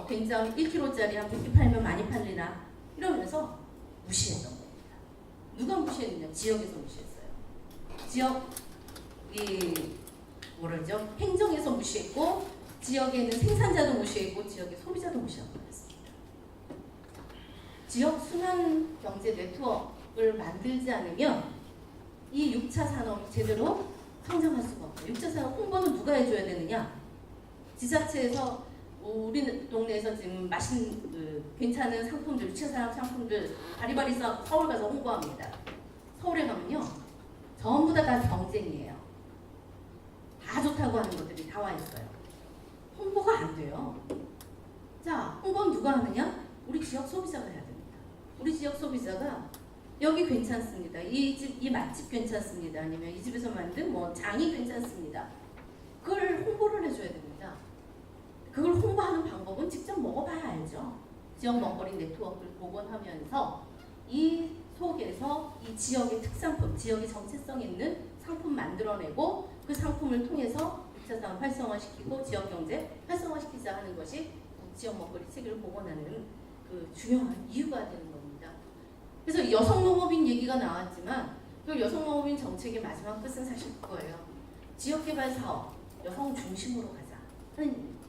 된장 1kg짜리 한 100개 팔면 많이 팔리나 이러면서 무시했던 겁니다. 누가 무시했느냐? 지역에서 무시했어요. 지역 행정에서 무시했고 지역에는 생산자도 무시했고 지역의 소비자도 무시하고 있습니다. 지역 순환 경제 네트워크를 만들지 않으면 이 6차 산업이 제대로 성장할 수가 없어요. 6차 산업 홍보는 누가 해줘야 되느냐? 지자체에서 우리 동네에서 지금 괜찮은 상품들, 6차 산업 상품들 바리바리 써 서울 가서 홍보합니다. 서울에 가면요. 전부 다 경쟁이에요. 다 좋다고 하는 것들이 다 와 있어요. 홍보가 안 돼요. 자, 홍보는 누가 하느냐? 우리 지역 소비자가 해야 됩니다. 우리 지역 소비자가 여기 괜찮습니다. 이 맛집 괜찮습니다. 아니면 이 집에서 만든 장이 괜찮습니다. 그걸 홍보를 해줘야 됩니다. 그걸 홍보하는 방법은 직접 먹어봐야 알죠. 지역 먹거리 네트워크를 복원하면서 이 속에서 이 지역의 특산품, 지역의 정체성 있는 상품 만들어내고 그 상품을 통해서 6차 산업 활성화시키고 지역 경제 활성화시키자 하는 것이 지역 먹거리 체계를 복원하는 그 중요한 이유가 되는 겁니다. 그래서 여성 농업인 얘기가 나왔지만 그 여성 농업인 정책의 마지막 끝은 사실 그거예요. 지역개발 사업 여성 중심으로 가자 하는 얘기입니다.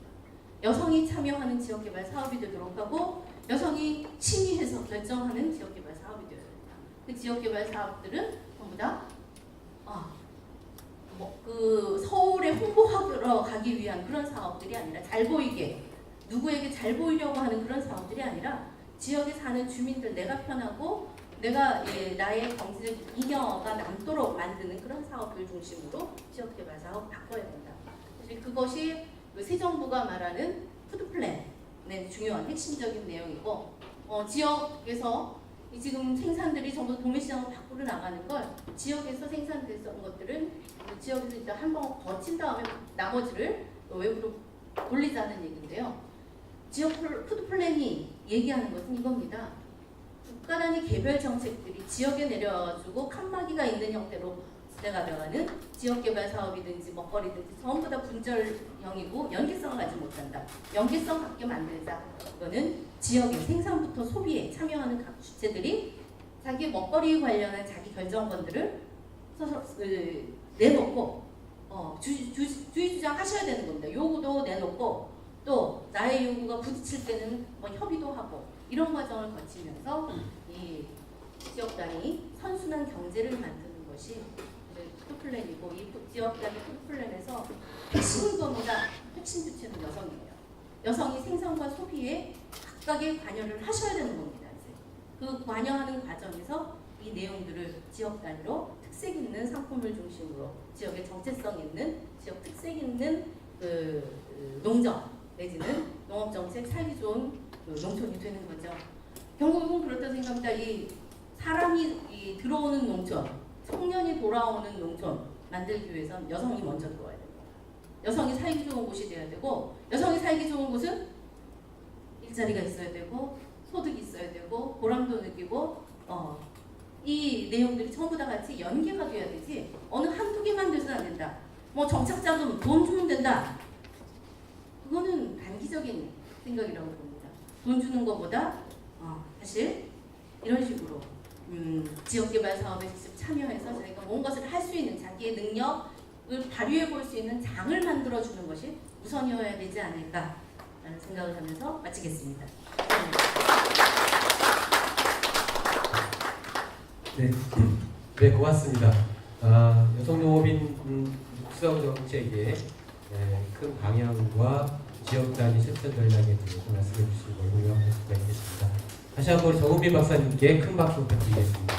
여성이 참여하는 지역개발 사업이 되도록 하고 여성이 심의해서 결정하는 지역개발 사업이 되어야 된다. 그 지역개발 사업들은 전부 다 그 서울에 홍보하러 가기 위한 그런 사업들이 아니라 잘 보이게 누구에게 잘 보이려고 하는 그런 사업들이 아니라 지역에 사는 주민들 내가 편하고 내가 나의 경제적 잉여가 남도록 만드는 그런 사업을 중심으로 지역개발 사업 바꿔야 된다. 사실 그것이 새 정부가 말하는 푸드플랜의 중요한 핵심적인 내용이고 지역에서 지금 생산들이 전부 도매시장으로 밖으로 나가는 걸 지역에서 생산됐던 것들은 지역에서 일단 한번 거친 다음에 나머지를 외부로 돌리자는 얘기인데요. 지역 푸드 플랜이 얘기하는 것은 이겁니다. 국가 단위 개별 정책들이 지역에 내려주고 칸막이가 있는 형태로 진행하려가는 지역개발 사업이든지 먹거리든지 전부 다 분절형이고 연계성을 가지 못한다. 연계성 갖게 만들자. 이거는 지역의 생산부터 소비에 참여하는 각 주체들이 자기 먹거리 관련한 자기 결정권들을 서서 내놓고 주의주장 하셔야 되는 겁니다. 요구도 내놓고 또 나의 요구가 부딪힐 때는 뭐 협의도 하고 이런 과정을 거치면서 이 지역 단위 선순환 경제를 만드는 것이 푸드플랜이고 이 지역 단위 푸드플랜에서 핵심은 뭐보다 핵심 주체는 여성이에요. 여성이 생산과 소비에 각각의 관여를 하셔야 되는 겁니다. 이제 그 관여하는 과정에서 이 내용들을 지역 단위로 특색 있는 상품을 중심으로 지역의 정체성 있는 지역 특색 있는 농정 내지는 농업정책 살기 좋은 농촌이 되는 거죠. 결국은 그렇다고 생각합니다. 이 사람이 들어오는 농촌, 청년이 돌아오는 농촌 만들기 위해서는 여성이 먼저 들어와야 됩니다. 여성이 살기 좋은 곳이 돼야 되고 여성이 살기 좋은 곳은 일자리가 있어야 되고 소득이 있어야 되고 보람도 느끼고 이 내용들이 전부 다 같이 연계가 돼야 되지 어느 한두 개만 돼서는 안 된다. 뭐 정착자금 돈 주면 된다. 그거는 단기적인 생각이라고 봅니다. 돈 주는 것보다 사실 이런 식으로 지역개발 사업에 직접 참여해서 저희가 뭔가를 할 수 있는 자기의 능력을 발휘해 볼 수 있는 장을 만들어주는 것이 우선이어야 되지 않을까라는 생각을 하면서 마치겠습니다. 네, 고맙습니다. 여성농업인 육성 정책의 큰 방향과 지역 단위 실천 전략에 대해서 말씀해 주신 걸 공유할 수가 있겠습니다. 다시 한번 정은빈 박사님께 큰 박수 부탁드리겠습니다.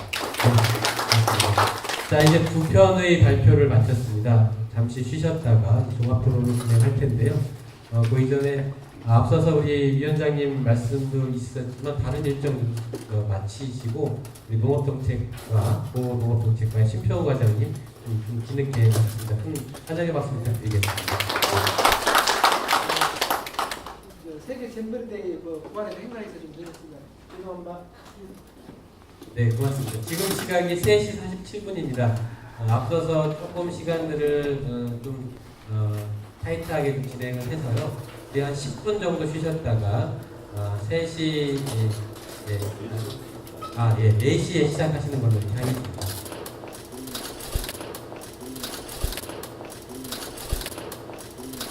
자, 이제 두 편의 발표를 마쳤습니다. 잠시 쉬셨다가 종합 토론을 진행할 텐데요. 그 이전에 앞서서 우리 위원장님 말씀도 있었지만 다른 일정도 마치시고 우리 농업정책과 보호농업정책과의 심평 과장님 좀 뒤늦게 왔습니다. 큰 환영의 박수 부탁드리겠습니다. 세계 잼버리데이 부활의 행사에서 좀 드렸습니다. 죄송합니다. 네, 고맙습니다. 지금 시각이 3시 47분입니다. 앞서서 조금 시간들을 좀 타이트하게 좀 진행을 해서요. 한 10분 정도 쉬셨다가 4시에 시작하시는 걸로 이렇게 하겠습니다.